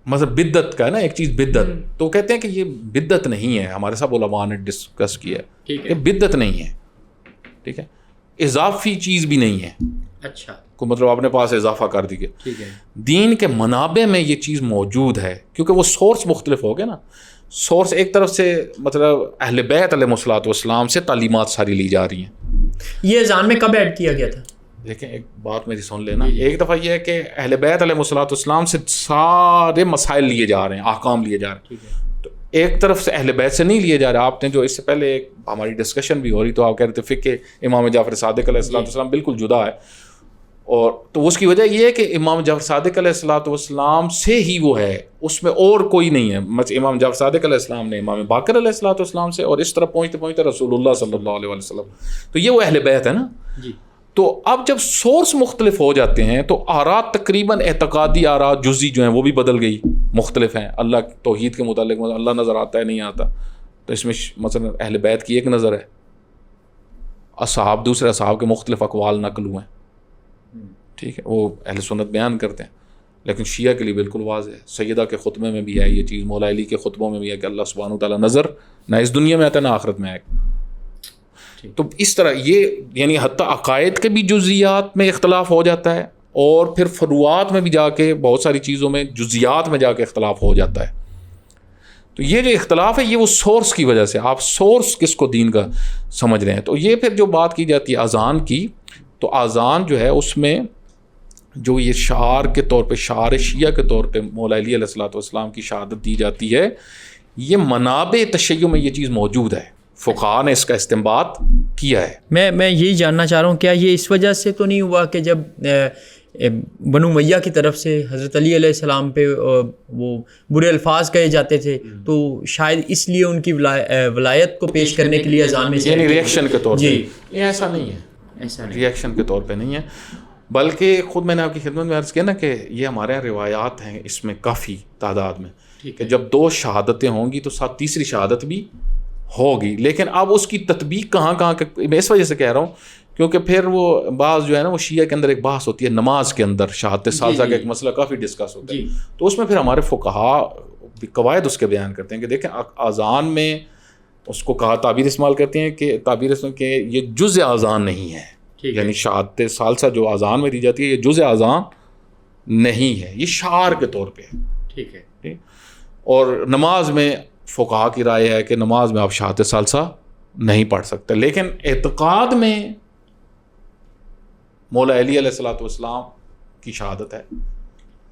[SPEAKER 2] مطلب بدعت کا ہے نا، ایک چیز بدعت، تو کہتے ہیں کہ یہ بدعت نہیں ہے. ہمارے سب علماء نے ڈسکس کیا ہے کہ بدعت نہیں ہے. ٹھیک ہے، اضافی چیز بھی نہیں ہے.
[SPEAKER 1] اچھا،
[SPEAKER 2] کو مطلب اپنے پاس اضافہ کر دیجیے.
[SPEAKER 1] ٹھیک ہے،
[SPEAKER 2] دین کے منابع میں یہ چیز موجود ہے، کیونکہ وہ سورس مختلف ہو گئے نا. سورس ایک طرف سے مطلب اہل بیت علیہ الصلوۃ والسلام سے تعلیمات ساری لی جا رہی ہیں.
[SPEAKER 1] یہ اذان میں کب ایڈ کیا گیا تھا؟
[SPEAKER 2] دیکھیں ایک بات میری سن لینا. ایک دفعہ یہ ہے کہ اہل بیت علیہ الصلوۃ والسلام سے سارے مسائل لیے جا رہے ہیں، احکام لیے جا رہے ہیں. تو ایک طرف سے اہل بیت سے نہیں لیے جا رہے. آپ نے جو اس سے پہلے ہماری ڈسکشن بھی ہو رہی تو آپ کہہ رہے تھے فقہ امام جعفر صادق علیہ الصلوۃ والسلام بالکل جدا ہے، اور تو اس کی وجہ یہ ہے کہ امام جعفر صادق علیہ الصلوۃ والسلام سے ہی وہ ہے، اس میں اور کوئی نہیں ہے. امام جعفر صادق علیہ السلام نے امام باقر علیہ الصلوۃ والسلام سے، اور اس طرح پہنچتے پہنچتے رسول اللہ صلی اللہ علیہ وسلم. تو یہ وہ اہل بیت ہے نا.
[SPEAKER 1] جی.
[SPEAKER 2] تو اب جب سورس مختلف ہو جاتے ہیں تو آراء تقریباً اعتقادی آراء جزئی جو ہیں وہ بھی بدل گئی، مختلف ہیں. اللہ توحید کے متعلق اللہ نظر آتا ہے نہیں آتا، تو اس میں مثلا اہل بیت کی ایک نظر ہے، اصحاب دوسرے اصحاب کے مختلف اقوال نقل ہوئے ہیں. ٹھیک ہے، وہ اہل سنت بیان کرتے ہیں. لیکن شیعہ کے لیے بالکل واضح ہے. سیدہ کے خطبے میں بھی ہے یہ چیز، مولا علی کے خطبوں میں بھی ہے کہ اللہ سبحانہ وتعالیٰ نظر نہ اس دنیا میں آتا ہے نہ آخرت میں آئے. تو اس طرح یہ یعنی حتیٰ عقائد کے بھی جزیات میں اختلاف ہو جاتا ہے، اور پھر فروعات میں بھی جا کے بہت ساری چیزوں میں جزیات میں جا کے اختلاف ہو جاتا ہے. تو یہ جو اختلاف ہے یہ وہ سورس کی وجہ سے، آپ سورس کس کو دین کا سمجھ رہے ہیں. تو یہ پھر جو بات کی جاتی ہے اذان کی، تو اذان جو ہے اس میں جو یہ شعار کے طور پہ، شعار شیعہ کے طور پہ مولا علی علیہ الصلوۃ والسلام کی شہادت دی جاتی ہے، یہ منابع تشیع میں یہ چیز موجود ہے. فقہاء نے اس کا استنباط کیا ہے.
[SPEAKER 1] میں یہی جاننا چاہ رہا ہوں، کیا یہ اس وجہ سے تو نہیں ہوا کہ جب بنو امیہ کی طرف سے حضرت علی علیہ السلام پہ وہ برے الفاظ کہے جاتے تھے، تو شاید اس لیے ان کی ولایت کو پیش کرنے کے لیے اذان میں
[SPEAKER 2] یعنی ریئیکشن کے طور پہ؟
[SPEAKER 1] جی،
[SPEAKER 2] یہ ایسا نہیں ہے،
[SPEAKER 1] ایسا نہیں،
[SPEAKER 2] ریئیکشن کے طور پہ نہیں ہے. بلکہ خود میں نے آپ کی خدمت میں عرض کیا نا کہ یہ ہمارے یہاں روایات ہیں اس میں کافی تعداد میں، کہ جب 2 شہادتیں ہوں گی تو ساتھ تیسری شہادت بھی ہوگی. لیکن اب اس کی تطبیق کہاں میں اس وجہ سے کہہ رہا ہوں کیونکہ پھر وہ بعض جو ہے نا وہ شیعہ کے اندر ایک بحث ہوتی ہے نماز کے اندر، شہادت ثالثہ کا ایک مسئلہ کافی ڈسکس ہوتا ہے. تو اس میں پھر ہمارے فقہاء قواعد اس کے بیان کرتے ہیں کہ دیکھیں اذان میں اس کو کہا تعبیر استعمال کرتے ہیں کہ یہ جزء اذان نہیں ہے، یعنی شہادت ثالثہ جو اذان میں دی جاتی ہے یہ جزء اذان نہیں ہے، یہ شعار کے طور پہ ہے.
[SPEAKER 1] ٹھیک ہے.
[SPEAKER 2] اور نماز میں فقہاء کی رائے ہے کہ نماز میں آپ شہادت ثالثہ نہیں پڑھ سکتے. لیکن اعتقاد میں مولا علی علیہ الصلوۃ والسلام کی شہادت ہے.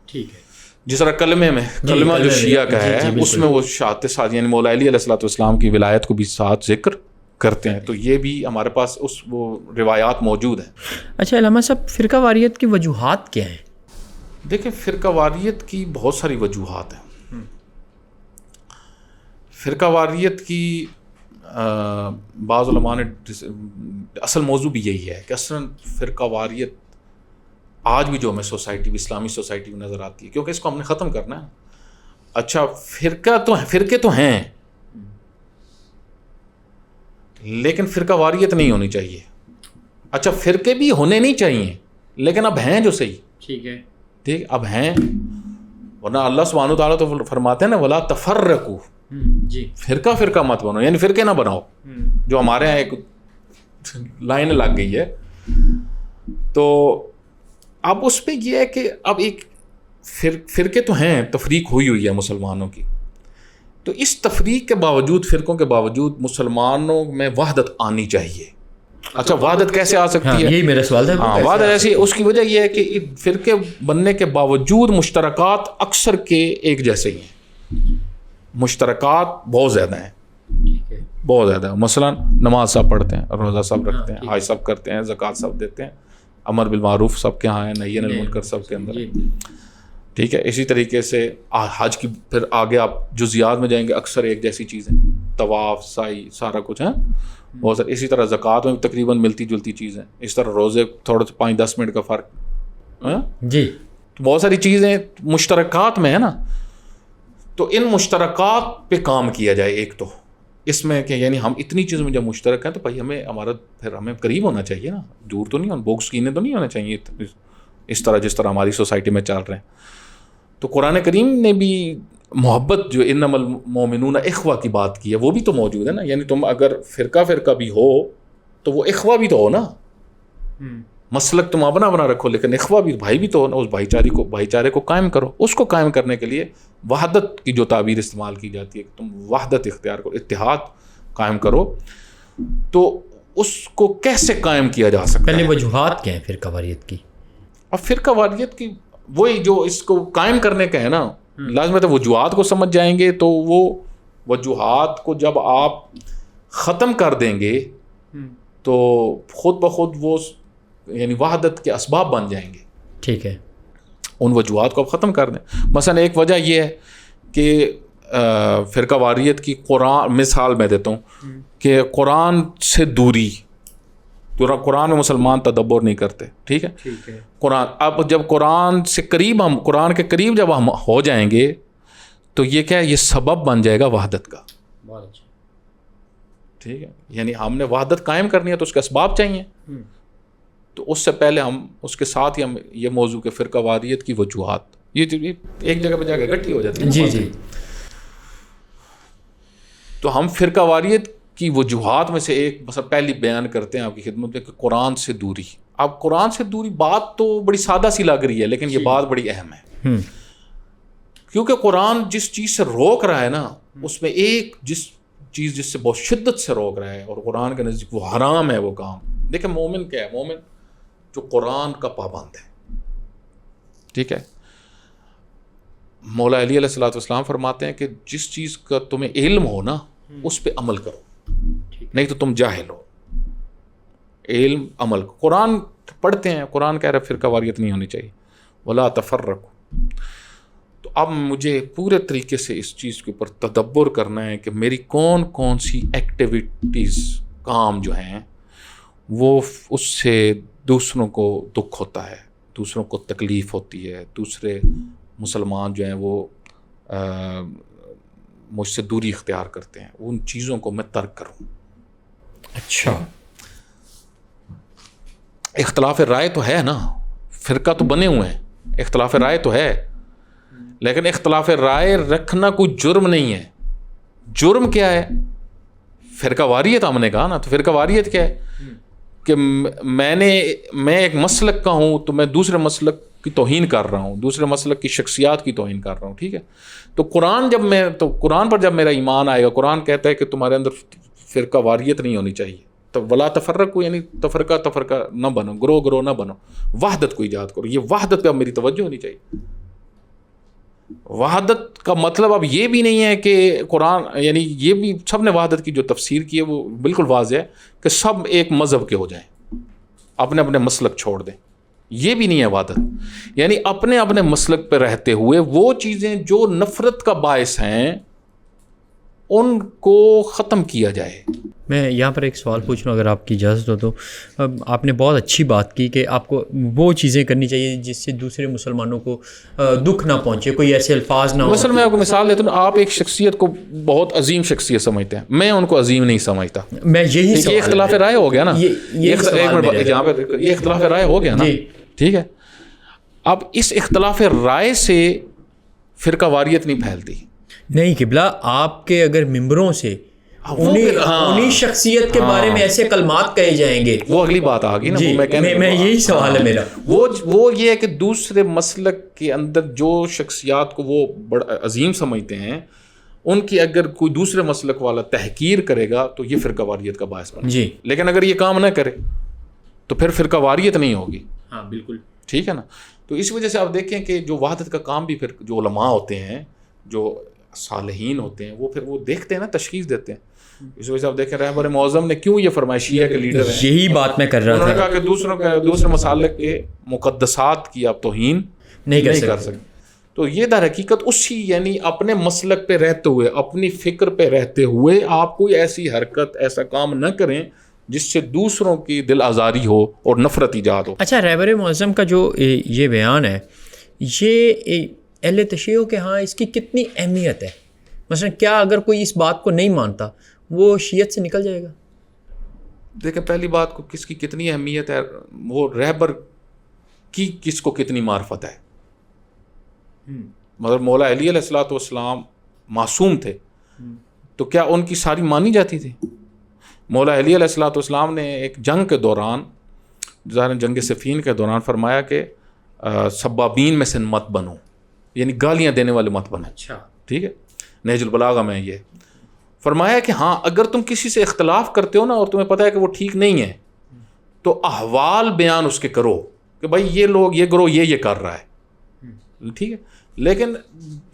[SPEAKER 1] ٹھیک ہے.
[SPEAKER 2] جس طرح کلمے میں کلمہ جو شیعہ کا ہے اس میں وہ شہادت ساتھ یعنی مولا علی علیہ الصلوۃ والسلام کی ولایت کو بھی ساتھ ذکر کرتے ہیں. تو یہ بھی ہمارے پاس وہ روایات موجود ہیں.
[SPEAKER 1] اچھا علامہ صاحب، فرقہ واریت کی وجوہات کیا ہیں؟
[SPEAKER 2] دیکھیں فرقہ واریت کی بہت ساری وجوہات ہیں. فرقہ واریت کی بعض علماء نے اصل موضوع بھی یہی ہے کہ اصلاً فرقہ واریت آج بھی جو ہمیں سوسائٹی بھی اسلامی سوسائٹی میں نظر آتی ہے، کیونکہ اس کو ہم نے ختم کرنا ہے. اچھا فرقے تو ہیں لیکن فرقہ واریت نہیں ہونی چاہیے. اچھا فرقے بھی ہونے نہیں چاہیے لیکن اب ہیں جو صحیح.
[SPEAKER 1] ٹھیک ہے.
[SPEAKER 2] ٹھیک اب ہیں، ورنہ اللہ سبحانہ وتعالیٰ تو فرماتے ہیں نا ولا تفرقوا،
[SPEAKER 1] جی
[SPEAKER 2] فرقہ مت بنو، یعنی فرقے نہ بناؤ، جو ہمارے یہاں ایک لائن لگ گئی ہے. تو اب اس پہ یہ ہے کہ اب ایک فرقے تو ہیں, تفریق ہوئی ہے مسلمانوں کی, تو اس تفریق کے باوجود, فرقوں کے باوجود مسلمانوں میں وحدت آنی چاہیے. اچھا وحدت کیسے آ سکتی ہے؟
[SPEAKER 1] یہی میرا سوال تھا.
[SPEAKER 2] ہاں وحدت ایسی, اس کی وجہ یہ ہے کہ فرقے بننے کے باوجود مشترکات اکثر کے ایک جیسے ہی ہیں, مشترکات بہت زیادہ ہیں, بہت زیادہ. مثلا نماز سب پڑھتے ہیں, روزہ سب رکھتے ہیں, حج سب کرتے ہیں, زکوٰۃ سب دیتے ہیں, امر بالمعروف سب کے ہاں ہے, نہی عن المنکر سب کے اندر, ٹھیک ہے. اسی طریقے سے حج کی پھر آگے آپ جزیات میں جائیں گے, اکثر ایک جیسی چیزیں, طواف, سعی, سارا کچھ ہے بہت سارا. اسی طرح زکوٰۃ میں بھی تقریباً ملتی جلتی چیزیں. اس طرح روزے تھوڑے 5-10 منٹ کا فرق
[SPEAKER 1] جی,
[SPEAKER 2] بہت ساری چیزیں مشترکات میں ہے نا. تو ان مشترکات پہ کام کیا جائے. ایک تو اس میں کہ یعنی ہم اتنی چیزوں میں جب مشترک ہیں تو بھائی ہمیں قریب ہونا چاہیے نا, دور تو نہیں, بوکس کینے تو نہیں ہونا چاہیے اس طرح جس طرح ہماری سوسائٹی میں چل رہے ہیں. تو قرآن کریم نے بھی محبت جو انما المؤمنون اخوہ کی بات کی ہے وہ بھی تو موجود ہے نا. یعنی تم اگر فرقہ بھی ہو تو وہ اخوہ بھی تو ہو نا. مسلک تم اپنا رکھو لیکن اخوہ بھی, بھائی بھی تو ہو نا. اس بھائی چارے کو قائم کرو. اس کو قائم کرنے کے لیے وحدت کی جو تعبیر استعمال کی جاتی ہے, تم وحدت اختیار کرو, اتحاد قائم کرو. تو اس کو کیسے قائم کیا جا سکتا ہے؟
[SPEAKER 1] پہلے وجوہات کیا ہیں فرقہ واریت کی؟
[SPEAKER 2] اب فرقہ واریت کی وہی جو اس کو قائم کرنے کا ہے نا, لازمت ہے وجوہات کو سمجھ جائیں گے تو وہ وجوہات کو جب آپ ختم کر دیں گے تو خود بخود وہ یعنی وحدت کے اسباب بن جائیں گے.
[SPEAKER 1] ٹھیک ہے,
[SPEAKER 2] ان وجوہات کو آپ ختم کر دیں. مثلا ایک وجہ یہ ہے کہ فرقہ واریت کی قرآن, مثال میں دیتا ہوں کہ قرآن سے دوری. قرآن میں مسلمان تدبر نہیں کرتے, ٹھیک ہے. قرآن اب جب قرآن سے قریب ہم, قرآن کے قریب جب ہم ہو جائیں گے تو یہ کیا ہے, یہ سبب بن جائے گا وحدت کا. ٹھیک ہے, یعنی ہم نے وحدت قائم کرنی ہے تو اس کے اسباب چاہیے. تو اس سے پہلے ہم اس کے ساتھ ہی ہم یہ موضوع کہ فرقہ واریت کی وجوہات, یہ ایک جگہ پہ جا کے اکٹھی ہو جاتی ہے.
[SPEAKER 1] جی.
[SPEAKER 2] تو ہم فرقہ واریت کی وجوہات میں سے ایک مثلا پہلی بیان کرتے ہیں آپ کی خدمت میں کہ قرآن سے دوری. اب قرآن سے دوری بات تو بڑی سادہ سی لگ رہی ہے لیکن یہ بات بڑی اہم ہے, کیونکہ قرآن جس چیز سے روک رہا ہے نا اس میں ایک جس سے بہت شدت سے روک رہا ہے اور قرآن کے نزدیک وہ حرام ہے وہ کام. دیکھیں مومن کیا ہے, مومن جو قرآن کا پابند ہے, ٹھیک ہے. مولا علی علیہ السلام فرماتے ہیں کہ جس چیز کا تمہیں علم ہو نا اس پہ عمل کرو, نہیں تو تم جاہل ہو. علم عمل, قرآن پڑھتے ہیں, قرآن کہہ رہا ہے فرقہ واریت نہیں ہونی چاہیے, ولا تفرقوا. تو اب مجھے پورے طریقے سے اس چیز کے اوپر تدبر کرنا ہے کہ میری کون سی ایکٹیویٹیز, کام جو ہیں وہ اس سے دوسروں کو دکھ ہوتا ہے, دوسروں کو تکلیف ہوتی ہے, دوسرے مسلمان جو ہیں وہ مجھ سے دوری اختیار کرتے ہیں, ان چیزوں کو میں ترک کروں.
[SPEAKER 1] اچھا,
[SPEAKER 2] اختلاف رائے تو ہے نا, فرقہ تو بنے ہوئے ہیں, اختلاف رائے تو ہے, لیکن اختلاف رائے رکھنا کوئی جرم نہیں ہے. جرم کیا ہے؟ فرقہ واریت ہم نے کہا نا, تو فرقہ واریت کیا ہے کہ میں ایک مسلک کا ہوں تو میں دوسرے مسلک کی توہین کر رہا ہوں, دوسرے مسلک کی شخصیات کی توہین کر رہا ہوں, ٹھیک ہے. تو قرآن پر جب میرا ایمان آئے گا, قرآن کہتا ہے کہ تمہارے اندر فرقہ واریت نہیں ہونی چاہیے, تو ولا تفرقوا یعنی تفرقہ نہ بنو, گروہ نہ بنو, وحدت کو ایجاد کرو. یہ وحدت پہ اب میری توجہ ہونی چاہیے. وحدت کا مطلب اب یہ بھی نہیں ہے کہ قرآن, یعنی یہ بھی سب نے وحدت کی جو تفسیر کی ہے وہ بالکل واضح ہے کہ سب ایک مذہب کے ہو جائیں, اپنے اپنے مسلک چھوڑ دیں. یہ بھی نہیں ہے وحدت. یعنی اپنے اپنے مسلک پہ رہتے ہوئے وہ چیزیں جو نفرت کا باعث ہیں ان کو ختم کیا جائے.
[SPEAKER 1] میں یہاں پر ایک سوال پوچھ رہا ہوں اگر آپ کی اجازت ہو تو. آپ نے بہت اچھی بات کی کہ آپ کو وہ چیزیں کرنی چاہیے جس سے دوسرے مسلمانوں کو دکھ نہ پہنچے, کوئی ایسے الفاظ نہ ہو.
[SPEAKER 2] مثلا میں آپ کو مثال دیتا ہوں, آپ ایک شخصیت کو بہت عظیم شخصیت سمجھتے ہیں, میں ان کو عظیم نہیں سمجھتا.
[SPEAKER 1] میں یہی
[SPEAKER 2] یہ اختلاف رائے ہو گیا نا, یہ اختلاف رائے ہو گیا نا, ٹھیک ہے. اب اس اختلاف رائے سے فرقہ واریت نہیں پھیلتی.
[SPEAKER 1] نہیں قبلہ, آپ کے اگر ممبروں سے انہی شخصیت کے بارے میں ایسے کلمات کہے جائیں گے.
[SPEAKER 2] وہ اگلی بات آ گئی نا.
[SPEAKER 1] جی میں یہی سوال ہے میرا.
[SPEAKER 2] وہ یہ ہے کہ دوسرے مسلک کے اندر جو شخصیات کو وہ بڑا عظیم سمجھتے ہیں, ان کی اگر کوئی دوسرے مسلک والا تحقیر کرے گا تو یہ فرقہ واریت کا باعث بنے.
[SPEAKER 1] جی
[SPEAKER 2] لیکن اگر یہ کام نہ کرے تو پھر فرقہ واریت نہیں ہوگی.
[SPEAKER 1] ہاں بالکل
[SPEAKER 2] ٹھیک ہے نا. تو اس وجہ سے آپ دیکھیں کہ جو وحدت کا کام بھی پھر جو علماء ہوتے ہیں, جو صالحین ہوتے ہیں, وہ پھر وہ دیکھتے ہیں نا, تشخیص دیتے ہیں. اس وجہ سے آپ دیکھیں رہبر معظم نے کیوں یہ فرمایا, شیعہ کے لیڈر ہیں,
[SPEAKER 1] یہی بات میں کر رہا تھا.
[SPEAKER 2] انہوں نے کہا کہ دوسرے مسالک کے مقدسات کی آپ توہین نہیں کر سکتے. تو یہ در حقیقت اسی یعنی اپنے مسلک پہ رہتے ہوئے, اپنی فکر پہ رہتے ہوئے آپ کوئی ایسی حرکت, ایسا کام نہ کریں جس سے دوسروں کی دل آزاری ہو اور نفرت ایجاد ہو.
[SPEAKER 1] اچھا, رہبر معظم کا جو یہ بیان ہے, یہ اہل تشیع کے ہاں اس کی کتنی اہمیت ہے؟ مثلا کیا اگر کوئی اس بات کو نہیں مانتا وہ شیعت سے نکل جائے گا؟
[SPEAKER 2] دیکھیں پہلی بات کو کس کی کتنی اہمیت ہے, وہ رہبر کی کس کو کتنی معرفت ہے. مگر مولا علی علیہ الصلوۃ والسلام معصوم تھے تو کیا ان کی ساری مانی جاتی تھی؟ مولا علی علیہ الصلوۃ والسلام نے ایک جنگ کے دوران, ظاہر جنگ صفین کے دوران فرمایا کہ سبابین میں سے مت بنو, یعنی گالیاں دینے والے مت بنو.
[SPEAKER 1] اچھا
[SPEAKER 2] ٹھیک ہے, نہج البلاغہ میں یہ فرمایا کہ ہاں اگر تم کسی سے اختلاف کرتے ہو نا اور تمہیں پتہ ہے کہ وہ ٹھیک نہیں ہے تو احوال بیان اس کے کرو کہ بھائی یہ لوگ یہ گروہ یہ کر رہا ہے. ٹھیک ہے, لیکن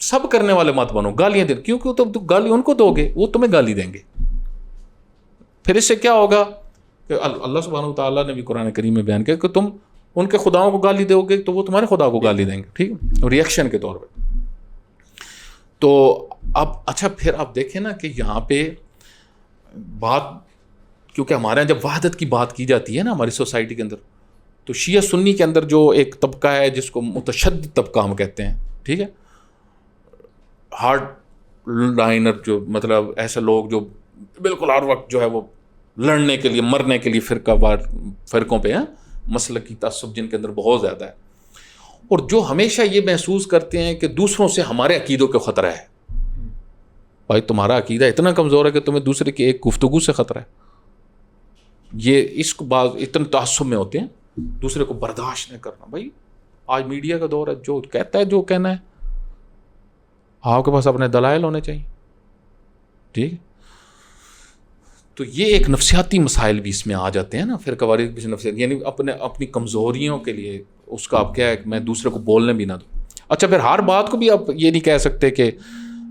[SPEAKER 2] سب کرنے والے مت بنو, گالیاں دیں, کیونکہ تم گالی ان کو دو گے وہ تمہیں گالی دیں گے. پھر اس سے کیا ہوگا کہ اللہ سبحانہ وتعالیٰ نے بھی قرآن کریم میں بیان کیا کہ تم ان کے خداؤں کو گالی دو گے تو وہ تمہارے خدا کو گالی دیں گے. ٹھیک ہے, ریئیکشن کے طور پہ. تو اب اچھا پھر آپ دیکھیں نا کہ یہاں پہ بات, کیونکہ ہمارے یہاں جب وحدت کی بات کی جاتی ہے نا ہماری سوسائٹی کے اندر, تو شیعہ سنی کے اندر جو ایک طبقہ ہے جس کو متشدد طبقہ ہم کہتے ہیں, ٹھیک ہے, ہارڈ لائنر, جو مطلب ایسے لوگ جو بالکل ہر وقت جو ہے وہ لڑنے کے لیے مرنے کے لیے فرقہ وار فرقوں پہ ہیں, مسلک کی تعصب جن کے اندر بہت زیادہ ہے, اور جو ہمیشہ یہ محسوس کرتے ہیں کہ دوسروں سے ہمارے عقیدوں کو خطرہ ہے. بھائی تمہارا عقیدہ اتنا کمزور ہے کہ تمہیں دوسرے کی ایک گفتگو سے خطرہ ہے. یہ اس کو بعض اتنے تعصب میں ہوتے ہیں, دوسرے کو برداشت نہیں کرنا. بھائی آج میڈیا کا دور ہے, جو کہتا ہے جو کہنا ہے, آپ کے پاس اپنے دلائل ہونے چاہیے. ٹھیک ہے, تو یہ ایک نفسیاتی مسائل بھی اس میں آ جاتے ہیں نا, فرقہ واریت بھی نفسیات, یعنی اپنی کمزوریوں کے لیے اس کا آپ کیا ہے کہ میں دوسرے کو بولنے بھی نہ دوں. اچھا پھر ہر بات کو بھی آپ یہ نہیں کہہ سکتے کہ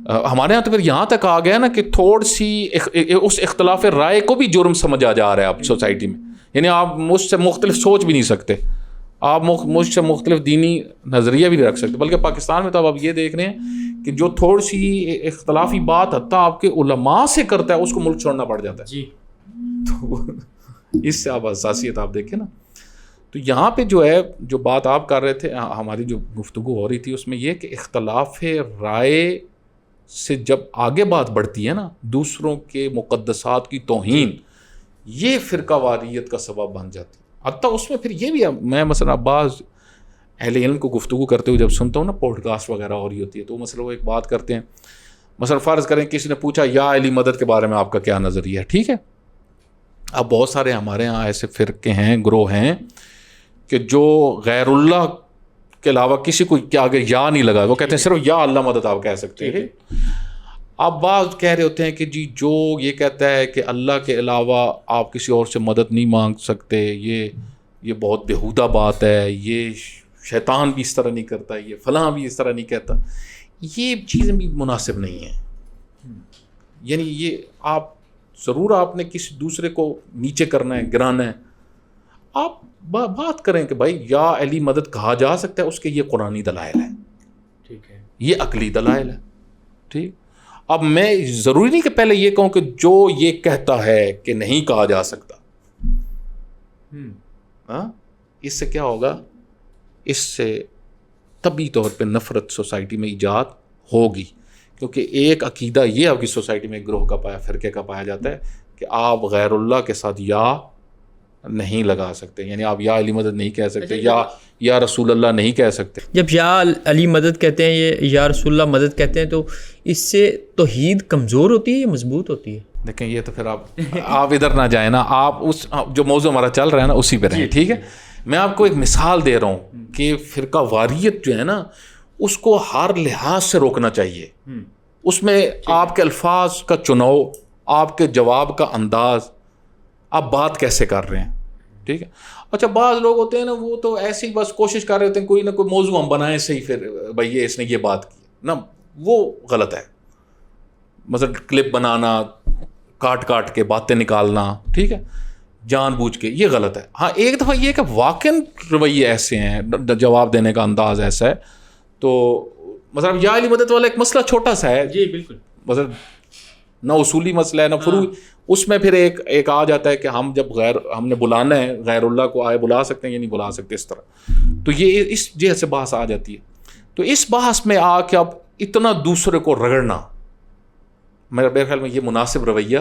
[SPEAKER 2] ہمارے یہاں تو پھر یہاں تک آ گیا نا کہ تھوڑی سی اس اختلاف رائے کو بھی جرم سمجھا جا رہا ہے اب سوسائٹی میں. یعنی آپ مجھ سے مختلف سوچ بھی نہیں سکتے, آپ مجھ سے مختلف دینی نظریہ بھی نہیں رکھ سکتے. بلکہ پاکستان میں تو اب آپ یہ دیکھ رہے ہیں کہ جو تھوڑی سی اختلافی بات حتیٰ آپ کے علماء سے کرتا ہے اس کو ملک چھوڑنا پڑ جاتا ہے.
[SPEAKER 1] جی
[SPEAKER 2] تو اس سے آپ حساسیت آپ دیکھیں نا. تو یہاں پہ جو ہے جو بات آپ کر رہے تھے, ہماری جو گفتگو ہو رہی تھی اس میں یہ کہ اختلاف رائے سے جب آگے بات بڑھتی ہے نا, دوسروں کے مقدسات کی توہین, یہ فرقہ واریت کا سبب بن جاتی ہے. حتیٰ اس میں پھر یہ بھی میں مثلا بعض اہل علم کو گفتگو کرتے ہوئے جب سنتا ہوں نا, پوڈ کاسٹ وغیرہ ہو رہی ہوتی ہے, تو مثلا وہ ایک بات کرتے ہیں, مثلا فرض کریں کسی نے پوچھا یا علی مدد کے بارے میں آپ کا کیا نظریہ ہے. ٹھیک ہے, اب بہت سارے ہمارے ہاں ایسے فرقے ہیں, گروہ ہیں کہ جو غیر اللہ کے علاوہ کسی کو کیا آگے یا نہیں لگا, وہ کہتے ہیں صرف یا اللہ مدد آپ کہہ سکتے ہیں. اب بعض کہہ رہے ہوتے ہیں کہ جی جو یہ کہتا ہے کہ اللہ کے علاوہ آپ کسی اور سے مدد نہیں مانگ سکتے, یہ بہت بےہودہ بات ہے, یہ شیطان بھی اس طرح نہیں کرتا, یہ فلاں بھی اس طرح نہیں کہتا. یہ چیزیں بھی مناسب نہیں ہیں. یعنی یہ آپ ضرور آپ نے کسی دوسرے کو نیچے کرنا ہے, گرانا ہے, آپ بات کریں کہ بھائی یا علی مدد کہا جا سکتا ہے, اس کے یہ قرآنی دلائل ہے,
[SPEAKER 1] ٹھیک ہے,
[SPEAKER 2] یہ عقلی دلائل ہے. ٹھیک, اب میں ضروری نہیں کہ پہلے یہ کہوں کہ جو یہ کہتا ہے کہ نہیں کہا جا سکتا, اس سے کیا ہوگا, اس سے طبی طور پہ نفرت سوسائٹی میں ایجاد ہوگی. کیونکہ ایک عقیدہ یہ آپ کی سوسائٹی میں گروہ کا پایا, فرقے کا پایا جاتا ہے کہ آپ غیر اللہ کے ساتھ یا نہیں لگا سکتے. یعنی آپ یا علی مدد نہیں کہہ سکتے, یا رسول اللہ نہیں کہہ سکتے.
[SPEAKER 1] جب یا علی مدد کہتے ہیں, یہ یا رسول اللہ مدد کہتے ہیں, تو اس سے توحید کمزور ہوتی ہے یا مضبوط ہوتی ہے؟
[SPEAKER 2] دیکھیں یہ تو پھر آپ ادھر نہ جائیں نا, آپ اس جو موضوع ہمارا چل رہا ہے نا اسی پہ رہیں, ٹھیک ہے. میں آپ کو ایک مثال دے رہا ہوں کہ فرقہ واریت جو ہے نا اس کو ہر لحاظ سے روکنا چاہیے. اس میں آپ کے الفاظ کا چناؤ, آپ کے جواب کا انداز, آپ بات کیسے کر رہے ہیں, ٹھیک ہے. اچھا بعض لوگ ہوتے ہیں نا وہ تو ایسے ہی بس کوشش کر رہے ہوتے ہیں کوئی نہ کوئی موضوع ہم بنائیں صحیح, پھر بھائی یہ اس نے یہ بات کی نا, وہ غلط ہے. مثلا کلپ بنانا, کاٹ کے باتیں نکالنا, ٹھیک ہے, جان بوجھ کے, یہ غلط ہے. ہاں ایک دفعہ یہ کہ واقعاً رویے ایسے ہیں, جواب دینے کا انداز ایسا ہے, تو مثلا یا علی مدد والا ایک مسئلہ چھوٹا سا ہے,
[SPEAKER 1] جی بالکل,
[SPEAKER 2] مثلا نہ اصولی مسئلہ ہے نہ فروعی, اس میں پھر ایک آ جاتا ہے کہ ہم جب ہم نے بلانا ہے غیر اللہ کو, آئے بلا سکتے ہیں یا نہیں بلا سکتے اس طرح, تو یہ اس جہت سے بحث آ جاتی ہے. تو اس بحث میں آ کے اب اتنا دوسرے کو رگڑنا میرے خیال میں یہ مناسب رویہ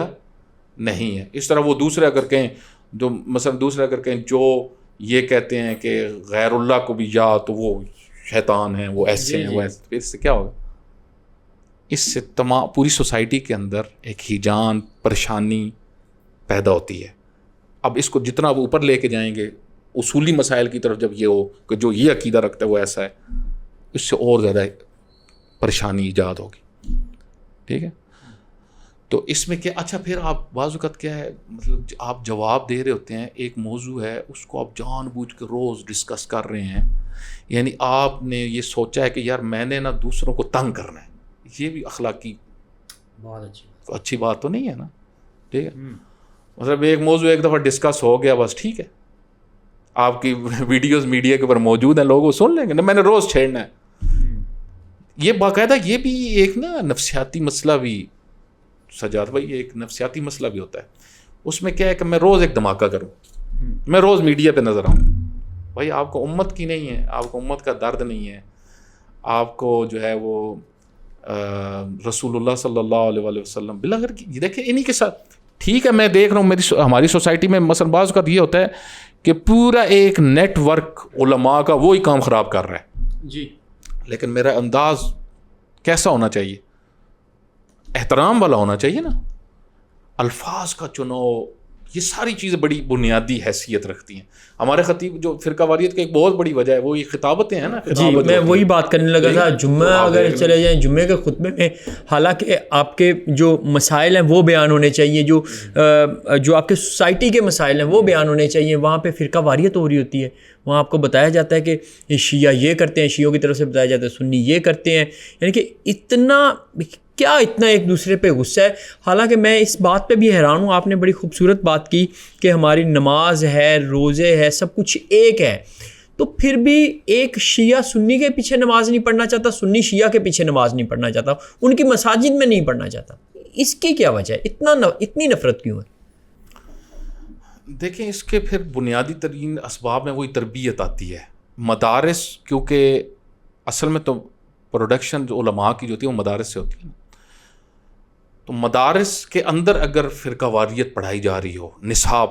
[SPEAKER 2] نہیں ہے. اس طرح وہ دوسرے اگر کہیں جو مثلا دوسرے اگر کہیں جو یہ کہتے ہیں کہ غیر اللہ کو بھی یا تو وہ شیطان ہیں, وہ ایسے ہیں, وہ ایسے, پھر اس سے کیا ہوگا؟ اس سے تمام پوری سوسائٹی کے اندر ایک ہیجان, پریشانی پیدا ہوتی ہے. اب اس کو جتنا آپ اوپر لے کے جائیں گے اصولی مسائل کی طرف, جب یہ ہو کہ جو یہ عقیدہ رکھتا ہے وہ ایسا ہے, اس سے اور زیادہ پریشانی ایجاد ہوگی, ٹھیک ہے. تو اس میں کیا, اچھا پھر آپ بعض اوقات کیا ہے, مطلب آپ جواب دے رہے ہوتے ہیں, ایک موضوع ہے اس کو آپ جان بوجھ کے روز ڈسکس کر رہے ہیں, یعنی آپ نے یہ سوچا ہے کہ یار میں نے نا دوسروں کو تنگ کرنا ہے. یہ بھی اخلاقی
[SPEAKER 1] بہت
[SPEAKER 2] اچھی بات تو نہیں ہے نا, ٹھیک ہے. مطلب ایک موضوع ایک دفعہ ڈسکس ہو گیا بس, ٹھیک ہے, آپ کی ویڈیوز میڈیا کے اوپر موجود ہیں, لوگ وہ سن لیں گے نا, میں نے روز چھیڑنا ہے. یہ باقاعدہ یہ بھی ایک نا نفسیاتی مسئلہ بھی, سجاد بھائی ایک نفسیاتی مسئلہ بھی ہوتا ہے. اس میں کیا ہے کہ میں روز ایک دھماکہ کروں, میں روز میڈیا پہ نظر آؤں. بھائی آپ کو امت کی نہیں ہے, آپ کو امت کا درد نہیں ہے, آپ کو جو ہے وہ رسول اللہ صلی اللہ علیہ وسلم بلاخر دیکھیں انہی کے ساتھ, ٹھیک ہے. میں دیکھ رہا ہوں ہماری سوسائٹی میں مثلا بعض اوقات یہ ہوتا ہے کہ پورا ایک نیٹ ورک علماء کا وہی کام خراب کر رہا ہے
[SPEAKER 1] جی,
[SPEAKER 2] لیکن میرا انداز کیسا ہونا چاہیے؟ احترام والا ہونا چاہیے نا, الفاظ کا چناؤ, یہ ساری چیزیں بڑی بنیادی حیثیت رکھتی ہیں. ہمارے خطیب جو فرقہ واریت کی ایک بہت بڑی وجہ ہے وہ یہ خطابتیں ہیں نا.
[SPEAKER 1] جی میں وہی بات کرنے لگا تھا. جمعہ اگر چلے جائیں, جمعے کے خطبے میں حالانکہ آپ کے جو مسائل ہیں وہ بیان ہونے چاہیے, جو آپ کے سوسائٹی کے مسائل ہیں وہ بیان ہونے چاہیے. وہاں پہ فرقہ واریت ہو رہی ہوتی ہے, وہاں آپ کو بتایا جاتا ہے کہ شیعہ یہ کرتے ہیں, شیعوں کی طرف سے بتایا جاتا ہے سنی یہ کرتے ہیں, یعنی کہ اتنا ایک دوسرے پہ غصہ ہے. حالانکہ میں اس بات پہ بھی حیران ہوں, آپ نے بڑی خوبصورت بات کی کہ ہماری نماز ہے, روزے ہے, سب کچھ ایک ہے, تو پھر بھی ایک شیعہ سنی کے پیچھے نماز نہیں پڑھنا چاہتا, سنی شیعہ کے پیچھے نماز نہیں پڑھنا چاہتا, ان کی مساجد میں نہیں پڑھنا چاہتا. اس کی کیا وجہ ہے, اتنی نفرت کیوں ہے؟
[SPEAKER 2] دیکھیں اس کے پھر بنیادی ترین اسباب میں وہی تربیت آتی ہے. مدارس, کیونکہ اصل میں تو پروڈکشن جو علماء کی جو ہوتی ہے وہ مدارس سے ہوتی ہے نا, تو مدارس کے اندر اگر فرقہ واریت پڑھائی جا رہی ہو نصاب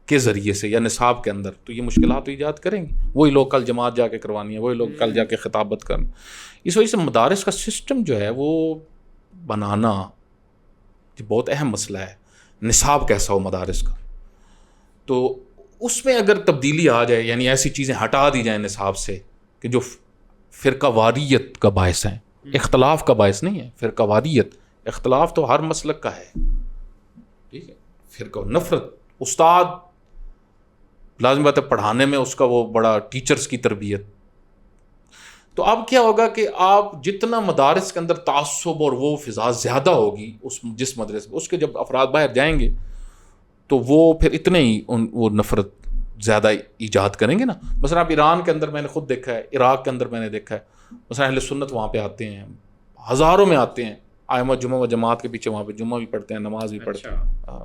[SPEAKER 2] کے ذریعے سے یا نصاب کے اندر, تو یہ مشکلات ایجاد کریں گے. وہی لوگ کل جماعت جا کے کروانی ہے, وہی لوگ کل جا کے خطابت کرنا. اس وجہ سے مدارس کا سسٹم جو ہے وہ بنانا یہ بہت اہم مسئلہ ہے. نصاب کیسا ہو مدارس کا, تو اس میں اگر تبدیلی آ جائے, یعنی ایسی چیزیں ہٹا دی جائیں نصاب سے کہ جو فرقہ واریت کا باعث ہیں, اختلاف کا باعث نہیں ہے. فرقہ واریت, اختلاف تو ہر مسلک کا ہے, ٹھیک ہے. فرقہ نفرت, استاد لازم بات ہے پڑھانے میں اس کا وہ بڑا ٹیچرز کی تربیت. تو اب کیا ہوگا کہ آپ جتنا مدارس کے اندر تعصب اور وہ فضا زیادہ ہوگی جس مدرسے میں, اس کے جب افراد باہر جائیں گے تو وہ پھر اتنے ہی وہ نفرت زیادہ ایجاد کریں گے نا. مثلا آپ ایران کے اندر میں نے خود دیکھا ہے, عراق کے اندر میں نے دیکھا ہے, مثلا اہل سنت وہاں پہ آتے ہیں, ہزاروں میں آتے ہیں, ائمہ جمعہ و جماعت کے پیچھے وہاں پہ جمعہ بھی پڑھتے ہیں, نماز بھی پڑھتے ہیں.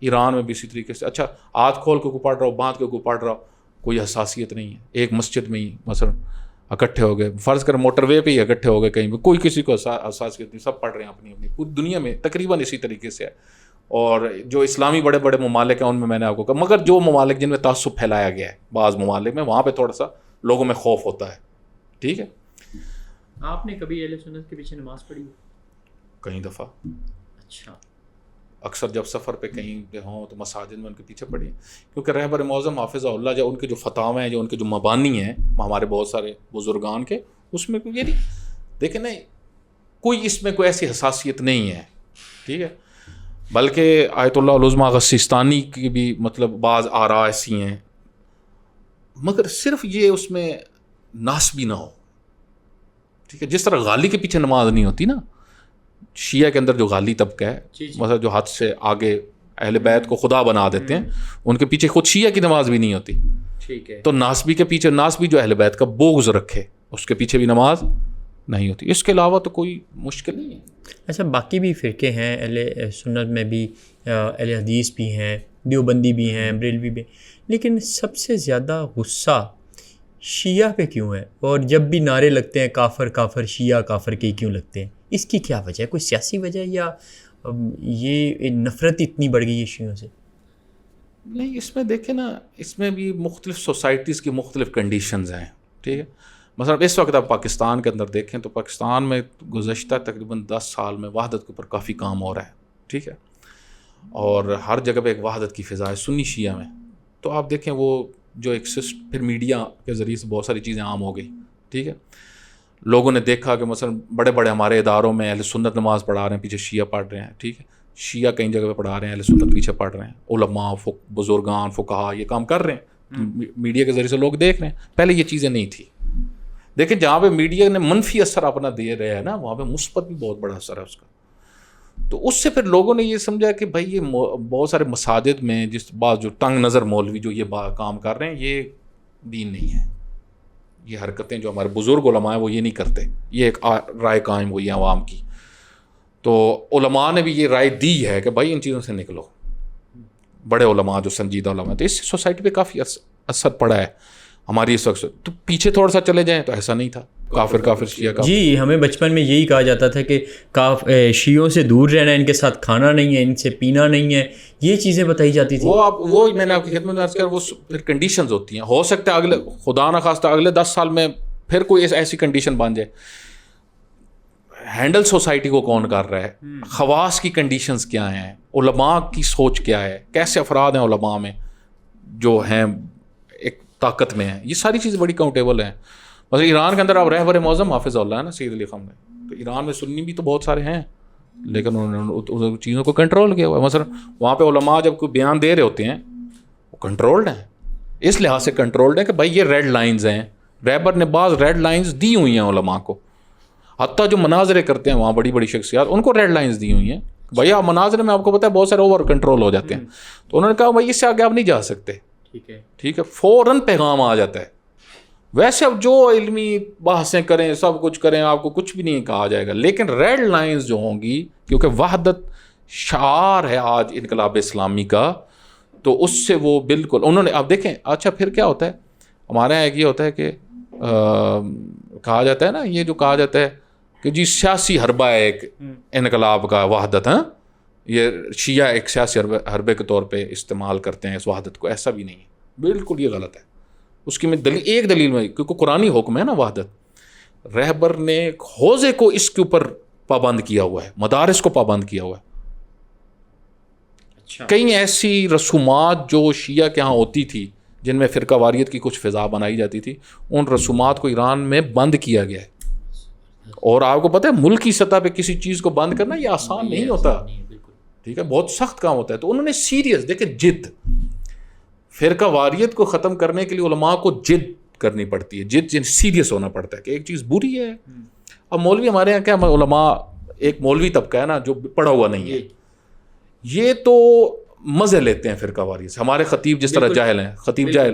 [SPEAKER 2] ایران میں بھی اسی طریقے سے. اچھا ہاتھ کھول کے کو پڑھ رہا ہو, باندھ کے کو پڑھ رہا ہو, کوئی حساسیت نہیں ہے. ایک مسجد میں ہی مثلا اکٹھے ہو گئے, فرض کر موٹر وے پہ ہی اکٹھے ہو گئے کہیں پہ, کوئی کسی کو حساسیت نہیں, سب پڑھ رہے ہیں اپنی اپنی. پوری دنیا میں تقریباً اسی طریقے سے ہے. اور جو اسلامی بڑے بڑے ممالک ہیں ان میں نے آپ کو کہا, مگر جو ممالک جن میں تعصب پھیلایا گیا ہے بعض ممالک میں, وہاں پہ تھوڑا سا لوگوں میں خوف ہوتا ہے. ٹھیک ہے,
[SPEAKER 1] آپ نے کبھی اہل سنت کے پیچھے نماز پڑھی؟
[SPEAKER 2] کئی دفعہ.
[SPEAKER 1] اچھا.
[SPEAKER 2] اکثر جب سفر پہ کہیں پہ ہوں تو مساجد میں ان کے پیچھے پڑھی, کیونکہ رہبر معظم حافظہ اللہ جو ان کے جو فتاوے ہیں, جو ان کے جو مبانی ہیں ہمارے بہت سارے بزرگان کے, اس میں یہ نہیں دیکھیں نا, کوئی اس میں کوئی ایسی حساسیت نہیں ہے. ٹھیک ہے, بلکہ آیت اللہ العظمیٰ غسیستانی کی بھی مطلب بعض آراء ایسی ہیں, مگر صرف یہ اس میں ناسبی نہ ہو. ٹھیک ہے, جس طرح غالی کے پیچھے نماز نہیں ہوتی نا, شیعہ کے اندر جو غالی طبقہ ہے مثلا جو حد سے آگے اہل بیت کو خدا بنا دیتے ہیں, ان کے پیچھے خود شیعہ کی نماز بھی نہیں ہوتی.
[SPEAKER 1] ٹھیک ہے,
[SPEAKER 2] تو ناسبی کے پیچھے, ناسبی جو اہل بیت کا بغض رکھے, اس کے پیچھے بھی نماز نہیں ہوتی. اس کے علاوہ تو کوئی مشکل نہیں ہے.
[SPEAKER 1] اچھا, باقی بھی فرقے ہیں اہل سنت میں بھی, اہل حدیث بھی ہیں, دیوبندی بھی ہیں, بریلوی بھی, لیکن سب سے زیادہ غصہ شیعہ پہ کیوں ہے؟ اور جب بھی نعرے لگتے ہیں کافر کافر, شیعہ کافر کے کیوں لگتے ہیں؟ اس کی کیا وجہ ہے؟ کوئی سیاسی وجہ ہے یا یہ نفرت اتنی بڑھ گئی ہے شیعوں سے؟
[SPEAKER 2] نہیں, اس میں دیکھیں نا, اس میں بھی مختلف سوسائٹیز کی مختلف کنڈیشنز ہیں. ٹھیک ہے, مثلا اس وقت آپ پاکستان کے اندر دیکھیں تو پاکستان میں گزشتہ تقریباً 10 سال میں وحدت کے اوپر کافی کام ہو رہا ہے. ٹھیک ہے, اور ہر جگہ پہ ایک وحدت کی فضا ہے سنی شیعہ میں. تو آپ دیکھیں وہ جو ایک پھر میڈیا کے ذریعے سے بہت ساری چیزیں عام ہو گئی. ٹھیک ہے, لوگوں نے دیکھا کہ مثلا بڑے بڑے ہمارے اداروں میں اہل سنت نماز پڑھا رہے ہیں, پیچھے شیعہ پڑھ رہے ہیں. ٹھیک ہے, شیعہ کئی جگہ پہ پڑھا رہے ہیں, اہل سنت پیچھے پڑھ رہے ہیں. علماء, بزرگان, فقہا یہ کام کر رہے ہیں, میڈیا کے ذریعے سے لوگ دیکھ رہے ہیں. پہلے یہ چیزیں نہیں تھی. دیکھیں جہاں پہ میڈیا نے منفی اثر اپنا دے رہے ہیں نا, وہاں پہ مثبت بھی بہت بڑا اثر ہے اس کا. تو اس سے پھر لوگوں نے یہ سمجھا کہ بھائی یہ بہت سارے مساجد میں جس بعض جو تنگ نظر مولوی جو یہ کام کر رہے ہیں, یہ دین نہیں ہے. یہ حرکتیں جو ہمارے بزرگ علماء ہیں وہ یہ نہیں کرتے. یہ ایک رائے قائم ہوئی ہے عوام کی, تو علماء نے بھی یہ رائے دی ہے کہ بھائی ان چیزوں سے نکلو. بڑے علماء جو سنجیدہ علماء ہیں, تو اس سے سوسائٹی پہ کافی اثر پڑا ہے ہماری اس وقت. تو پیچھے تھوڑا سا چلے جائیں تو ایسا نہیں تھا, کافر کافر شیعہ کافر.
[SPEAKER 1] جی, ہمیں بچپن میں یہی کہا جاتا تھا کہ شیعوں سے دور رہنا, ان کے ساتھ کھانا نہیں ہے, ان سے پینا نہیں ہے, یہ چیزیں بتائی جاتی تھی.
[SPEAKER 2] وہ میں نے آپ کی خدمت میں عرض کیا, وہ پھر کنڈیشنز ہوتی ہیں. ہو سکتا ہے اگلے خدا نہ خواستہ اگلے 10 سال میں پھر کوئی ایسی کنڈیشن بن جائے. ہینڈل سوسائٹی کو کون کر رہا ہے, خواص کی کنڈیشنز کیا ہیں, علماء کی سوچ کیا ہے, کیسے افراد ہیں علماء میں جو ہیں ایک طاقت میں ہیں, یہ ساری چیزیں بڑی کاؤنٹیبل ہیں. مثلا ایران کے اندر آپ رہبر معظم حافظ اللہ ہے نا, سید علی خامنہ, تو ایران میں سنی بھی تو بہت سارے ہیں, لیکن انہوں نے ان چیزوں کو کنٹرول کیا ہوا ہے. مثلا وہاں پہ علماء جب کوئی بیان دے رہے ہوتے ہیں وہ کنٹرولڈ ہیں, اس لحاظ سے کنٹرولڈ ہیں کہ بھائی یہ ریڈ لائنز ہیں. رہبر نے بعض ریڈ لائنز دی ہوئی ہیں علماء کو, حتیٰ جو مناظرے کرتے ہیں وہاں بڑی بڑی شخصیات, ان کو ریڈ لائنز دی ہوئی ہیں. بھائی آپ مناظرے میں آپ کو پتہ ہے بہت سارے اوور کنٹرول ہو جاتے ہیں, تو انہوں نے کہا بھائی اس سے آگے آپ نہیں جا سکتے. ٹھیک ہے, فوراً پیغام آ جاتا ہے. ویسے اب جو علمی بحثیں کریں, سب کچھ کریں, آپ کو کچھ بھی نہیں کہا جائے گا, لیکن ریڈ لائنز جو ہوں گی, کیونکہ وحدت شعار ہے آج انقلاب اسلامی کا, تو اس سے وہ بالکل انہوں نے, آپ دیکھیں. اچھا پھر کیا ہوتا ہے ہمارے یہاں, ایک یہ ہوتا ہے کہ کہا جاتا ہے نا, یہ جو کہا جاتا ہے کہ جی سیاسی حربہ ہے ایک انقلاب کا وحدت, ہاں یہ شیعہ ایک سیاسی حربے کے طور پہ استعمال کرتے ہیں اس وحدت کو. ایسا بھی نہیں ہے, بالکل یہ غلط ہے. اس کی میں ایک دلیل میں, کیونکہ قرآنی حکم ہے نا وحدت, رہبر نے حوزے کو اس کے اوپر پابند کیا ہوا ہے, مدارس کو پابند کیا ہوا ہے. کئی ایسی رسومات جو شیعہ کے ہاں ہوتی تھی جن میں فرقہ واریت کی کچھ فضا بنائی جاتی تھی, ان رسومات کو ایران میں بند کیا گیا ہے. اور آپ کو پتہ ہے ملکی سطح پہ کسی چیز کو بند کرنا یہ آسان نہیں ہوتا. ٹھیک ہے, بہت سخت کام ہوتا ہے. تو انہوں نے سیریس, دیکھیں جد, فرقہ واریت کو ختم کرنے کے لیے علماء کو جد کرنی پڑتی ہے. جد سیریس ہونا پڑتا ہے کہ ایک چیز بری ہے. اب مولوی ہمارے یہاں کیا, علماء ایک مولوی طبقہ ہے نا جو پڑھا ہوا نہیں ہے, یہ تو مزے لیتے ہیں فرقہ واریت سے. ہمارے خطیب جس طرح جاہل ہیں, خطیب جاہل,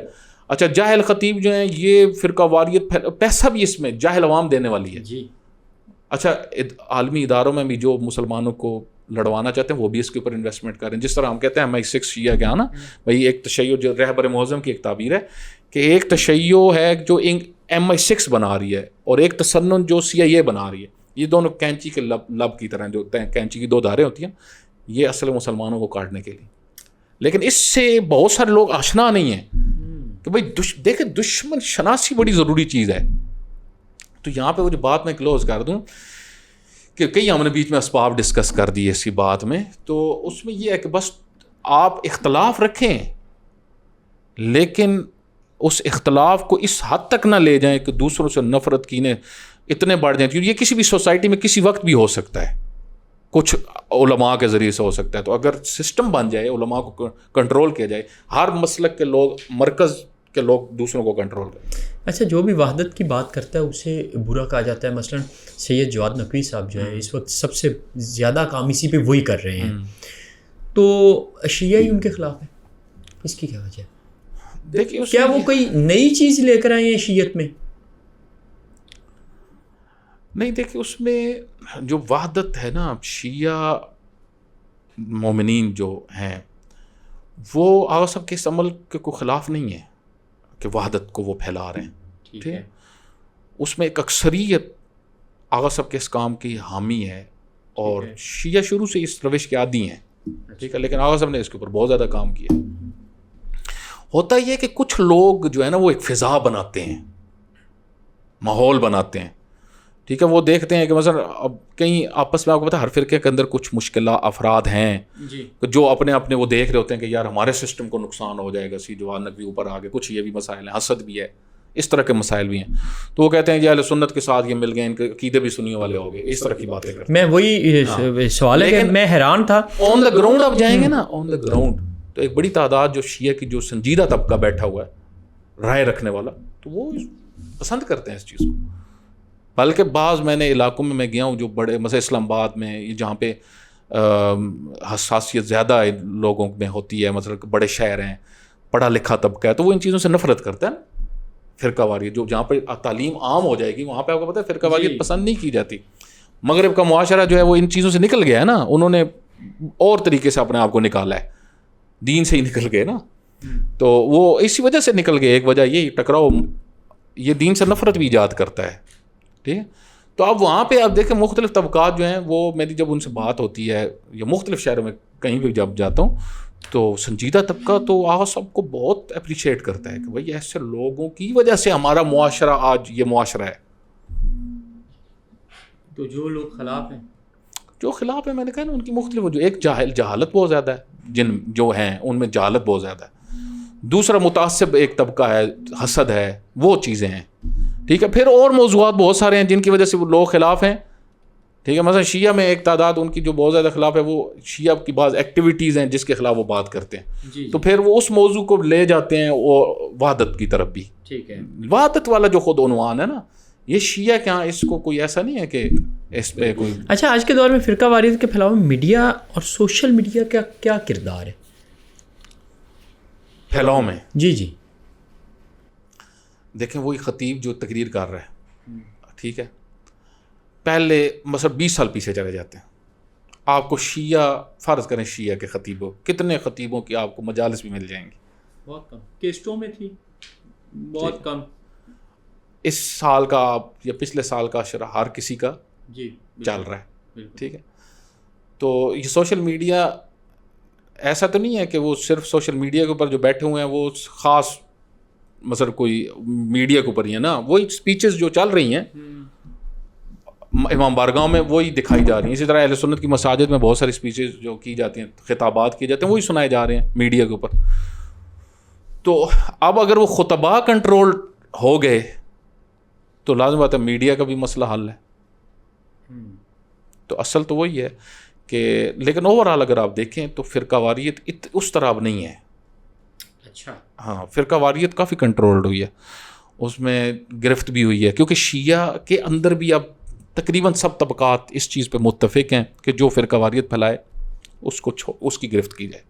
[SPEAKER 2] اچھا جاہل خطیب جو ہیں یہ فرقہ واریت, پیسہ بھی اس میں جاہل عوام دینے والی ہے. اچھا عالمی اداروں میں بھی جو مسلمانوں کو لڑوانا چاہتے ہیں وہ بھی اس کے اوپر انویسٹمنٹ کریں. جس طرح ہم کہتے ہیں MI6 شیعہ کیا نا بھائی, ایک تشیع جو رہبر معظم کی ایک تعبیر ہے کہ ایک تشیع ہے جو MI6 بنا رہی ہے, اور ایک تسنن جو CIA بنا رہی ہے. یہ دونوں کینچی کے لب کی طرح, جو کینچی کی 2 دھاریں ہوتی ہیں, یہ اصل مسلمانوں کو کاٹنے کے لیے. لیکن اس سے بہت سارے لوگ آشنا نہیں ہیں کہ بھائی دیکھیں دشمن شناسی بڑی ضروری چیز ہے. تو یہاں پہ وہ جو بات میں کلوز کر دوں کہ کئی ہم نے بیچ میں اسباب ڈسکس کر دی اسی بات میں, تو اس میں یہ ہے کہ بس آپ اختلاف رکھیں لیکن اس اختلاف کو اس حد تک نہ لے جائیں کہ دوسروں سے نفرت کینے اتنے بڑھ جائیں, کیونکہ یہ کسی بھی سوسائٹی میں کسی وقت بھی ہو سکتا ہے, کچھ علماء کے ذریعے سے ہو سکتا ہے. تو اگر سسٹم بن جائے, علماء کو کنٹرول کیا جائے, ہر مسلک کے لوگ, مرکز کے لوگ دوسروں کو کنٹرول کریں.
[SPEAKER 1] اچھا, جو بھی وحدت کی بات کرتا ہے اسے برا کہا جاتا ہے. مثلا سید جواد نقوی صاحب جو ہے اس وقت سب سے زیادہ کام اسی پہ وہی کر رہے ہیں, تو شیعہ ہی ان کے خلاف ہے, اس کی کیا وجہ ہے؟
[SPEAKER 2] دیکھیے
[SPEAKER 1] کیا وہ کوئی نئی چیز لے کر آئے ہیں شیعت میں؟
[SPEAKER 2] نہیں, دیکھیے اس میں جو وحدت ہے نا, شیعہ مومنین جو ہیں وہ آغا صاحب کے اس عمل کے کوئی خلاف نہیں ہے کہ وحدت کو وہ پھیلا رہے ہیں. ٹھیک ہے, اس میں ایک اکثریت آغا صاحب کے اس کام کی حامی ہے اور شیعہ شروع سے اس روش کے عادی ہیں. ٹھیک ہے, لیکن آغا صاحب نے اس کے اوپر بہت زیادہ کام کیا. ہوتا یہ کہ کچھ لوگ جو ہے نا وہ ایک فضا بناتے ہیں, ماحول بناتے ہیں. ٹھیک ہے, وہ دیکھتے ہیں کہ مثلا اب کہیں آپس میں آپ کو پتا ہر فرقے کے اندر کچھ مشکلات افراد ہیں جو اپنے وہ دیکھ رہے ہوتے ہیں کہ یار ہمارے سسٹم کو نقصان ہو جائے گا, سید جواد نقوی اوپر آگے, کچھ یہ بھی مسائل ہیں, حسد بھی ہے, اس طرح کے مسائل بھی ہیں. تو وہ کہتے ہیں کہ اہل سنت کے ساتھ یہ مل گئے, ان کے عقیدے بھی سنیوں والے ہو گئے, اس طرح کی باتیں کرتے ہیں.
[SPEAKER 1] میں وہی سوال ہے کہ میں حیران تھا.
[SPEAKER 2] آن دا گراؤنڈ آپ جائیں گے نا, آن دا گراؤنڈ تو ایک بڑی تعداد جو شیعہ کی جو سنجیدہ طبقہ بیٹھا ہوا ہے, رائے رکھنے والا, تو وہ پسند کرتے ہیں اس چیز کو. بلکہ بعض میں نے علاقوں میں گیا ہوں جو بڑے مثلا اسلام آباد میں جہاں پہ حساسیت زیادہ لوگوں میں ہوتی ہے, مثلا بڑے شہر ہیں, پڑھا لکھا طبقہ ہے, تو وہ ان چیزوں سے نفرت کرتا ہے نا. فرقہ واریت جو جہاں پہ تعلیم عام ہو جائے گی وہاں پہ آپ کو پتہ ہے فرقہ واریت پسند نہیں کی جاتی. مغرب کا معاشرہ جو ہے وہ ان چیزوں سے نکل گیا ہے نا, انہوں نے اور طریقے سے اپنے آپ کو نکالا ہے, دین سے ہی نکل گئے نا. تو وہ اسی وجہ سے نکل گئے. ایک وجہ یہی ٹکراؤ, یہ دین سے نفرت بھی ایجاد کرتا ہے. ٹھیک ہے, تو اب وہاں پہ آپ دیکھیں مختلف طبقات جو ہیں وہ, میری جب ان سے بات ہوتی ہے یا مختلف شہروں میں کہیں بھی جب جاتا ہوں, تو سنجیدہ طبقہ تو آغا صاحب کو بہت اپریشیٹ کرتا ہے کہ بھائی ایسے لوگوں کی وجہ سے ہمارا معاشرہ آج یہ معاشرہ ہے.
[SPEAKER 1] تو جو لوگ خلاف ہیں,
[SPEAKER 2] جو خلاف ہے, میں نے کہا نا ان کی مختلف, جو ایک جہالت بہت زیادہ ہے, جن جو ہیں ان میں جہالت بہت زیادہ ہے. دوسرا متعصب ایک طبقہ ہے, حسد ہے, وہ چیزیں ہیں. ٹھیک ہے, پھر اور موضوعات بہت سارے ہیں جن کی وجہ سے وہ لوگ خلاف ہیں. ٹھیک ہے, مثلا شیعہ میں ایک تعداد ان کی جو بہت زیادہ خلاف ہے, وہ شیعہ کی بعض ایکٹیویٹیز ہیں جس کے خلاف وہ بات کرتے ہیں. تو پھر وہ اس موضوع کو لے جاتے ہیں وہ وحدت کی طرف بھی. ٹھیک ہے, وحدت والا جو خود عنوان ہے نا, یہ شیعہ کے ہاں اس کو کوئی ایسا نہیں ہے کہ اس پہ کوئی.
[SPEAKER 1] اچھا, آج کے دور میں فرقہ واریت کے پھیلاؤ میں میڈیا اور سوشل میڈیا کا کیا کردار ہے
[SPEAKER 2] پھیلاؤ میں؟
[SPEAKER 1] جی
[SPEAKER 2] دیکھیں وہی خطیب جو تقریر کر رہا ہے, ٹھیک ہے, پہلے مثلا 20 سال پیچھے چلے جاتے ہیں, آپ کو شیعہ فرض کریں شیعہ کے خطیبوں, کتنے خطیبوں کی آپ کو مجالس بھی مل جائیں گی؟
[SPEAKER 1] بہت کم, کیسٹوں میں تھی بہت کم.
[SPEAKER 2] اس سال کا آپ یا پچھلے سال کا عشرہ ہر کسی کا چل رہا ہے. ٹھیک ہے, تو یہ سوشل میڈیا ایسا تو نہیں ہے کہ وہ صرف سوشل میڈیا کے اوپر جو بیٹھے ہوئے ہیں وہ خاص مثلا کوئی میڈیا کے اوپر ہی ہے نا, وہی اسپیچز جو چل رہی ہیں امام بارگاہ میں وہی دکھائی جا رہی ہیں. اسی طرح اہل سنت کی مساجد میں بہت ساری اسپیچز جو کی جاتی ہیں, خطابات کیے جاتے ہیں, وہی سنائے جا رہے ہیں میڈیا کے اوپر. تو اب اگر وہ خطبہ کنٹرول ہو گئے تو لازم بات ہے میڈیا کا بھی مسئلہ حل ہے. تو اصل تو وہی ہے کہ, لیکن اوور آل اگر آپ دیکھیں تو فرقہ واریت اس طرح اب نہیں ہے.
[SPEAKER 1] اچھا,
[SPEAKER 2] ہاں, فرقہ واریت کافی کنٹرولڈ ہوئی ہے, اس میں گرفت بھی ہوئی ہے, کیونکہ شیعہ کے اندر بھی اب تقریباً سب طبقات اس چیز پہ متفق ہیں کہ جو فرقہ واریت پھیلائے اس کی گرفت کی جائے.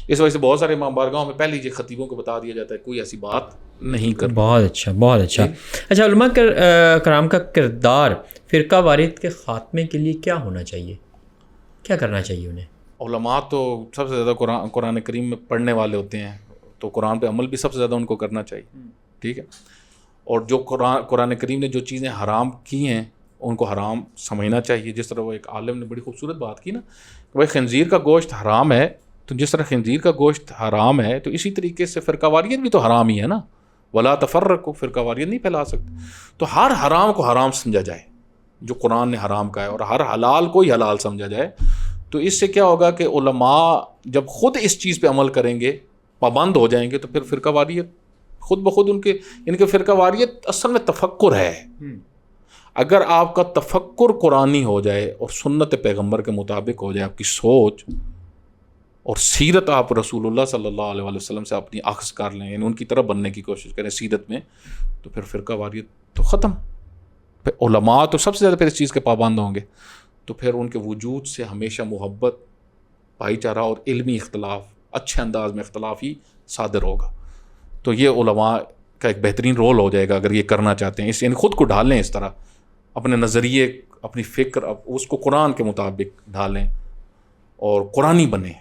[SPEAKER 2] اس وجہ سے بہت سارے امام بارگاہوں میں پہلے ہی خطیبوں کو بتا دیا جاتا ہے کوئی ایسی بات نہیں کر.
[SPEAKER 1] بہت اچھا, بہت اچھا. اچھا, علماء کرام کا کردار فرقہ واریت کے خاتمے کے لیے کیا ہونا چاہیے, کیا کرنا چاہیے انہیں؟
[SPEAKER 2] علماء تو سب سے زیادہ قرآن کریم میں پڑھنے والے ہوتے ہیں, تو قرآن پہ عمل بھی سب سے زیادہ ان کو کرنا چاہیے. ٹھیک ہے, اور جو قرآن کریم نے جو چیزیں حرام کی ہیں ان کو حرام سمجھنا چاہیے. جس طرح وہ ایک عالم نے بڑی خوبصورت بات کی نا کہ بھائی خنزیر کا گوشت حرام ہے، تو جس طرح خنزیر کا گوشت حرام ہے تو اسی طریقے سے فرقہ واریت بھی تو حرام ہی ہے نا. ولا تفرقوا، فرقہ واریت نہیں پھیلا سکتے. تو ہر حرام کو حرام سمجھا جائے جو قرآن نے حرام کہا ہے، اور ہر حلال کو ہی حلال سمجھا جائے. تو اس سے کیا ہوگا کہ علماء جب خود اس چیز پہ عمل کریں گے، پابند ہو جائیں گے، تو پھر فرقہ واریت خود بخود ان کے فرقہ واریت اصل میں تفکر ہے. اگر آپ کا تفکر قرآنی ہو جائے اور سنت پیغمبر کے مطابق ہو جائے، آپ کی سوچ اور سیرت آپ رسول اللہ صلی اللہ علیہ وسلم سے اپنی اخذ کر لیں، یعنی ان کی طرح بننے کی کوشش کریں سیرت میں، تو پھر فرقہ واریت تو ختم. پھر علماء تو سب سے زیادہ پھر اس چیز کے پابند ہوں گے، تو پھر ان کے وجود سے ہمیشہ محبت، بھائی چارہ اور علمی اختلاف، اچھے انداز میں اختلاف ہی صادر ہوگا. تو یہ علماء کا ایک بہترین رول ہو جائے گا اگر یہ کرنا چاہتے ہیں. اس یعنی خود کو ڈھالیں اس طرح، اپنے نظریے، اپنی فکر اس کو قرآن کے مطابق ڈھالیں اور قرآنی بنیں.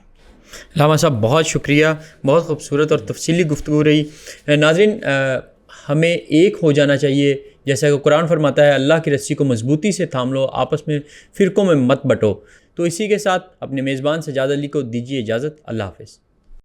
[SPEAKER 1] علامہ صاحب بہت شکریہ، بہت خوبصورت اور تفصیلی گفتگو رہی. ناظرین، ہمیں ایک ہو جانا چاہیے، جیسا کہ قرآن فرماتا ہے اللہ کی رسی کو مضبوطی سے تھام لو، آپس میں فرقوں میں مت بٹو. تو اسی کے ساتھ اپنے میزبان سجاد علی کو دیجیے اجازت. اللہ حافظ.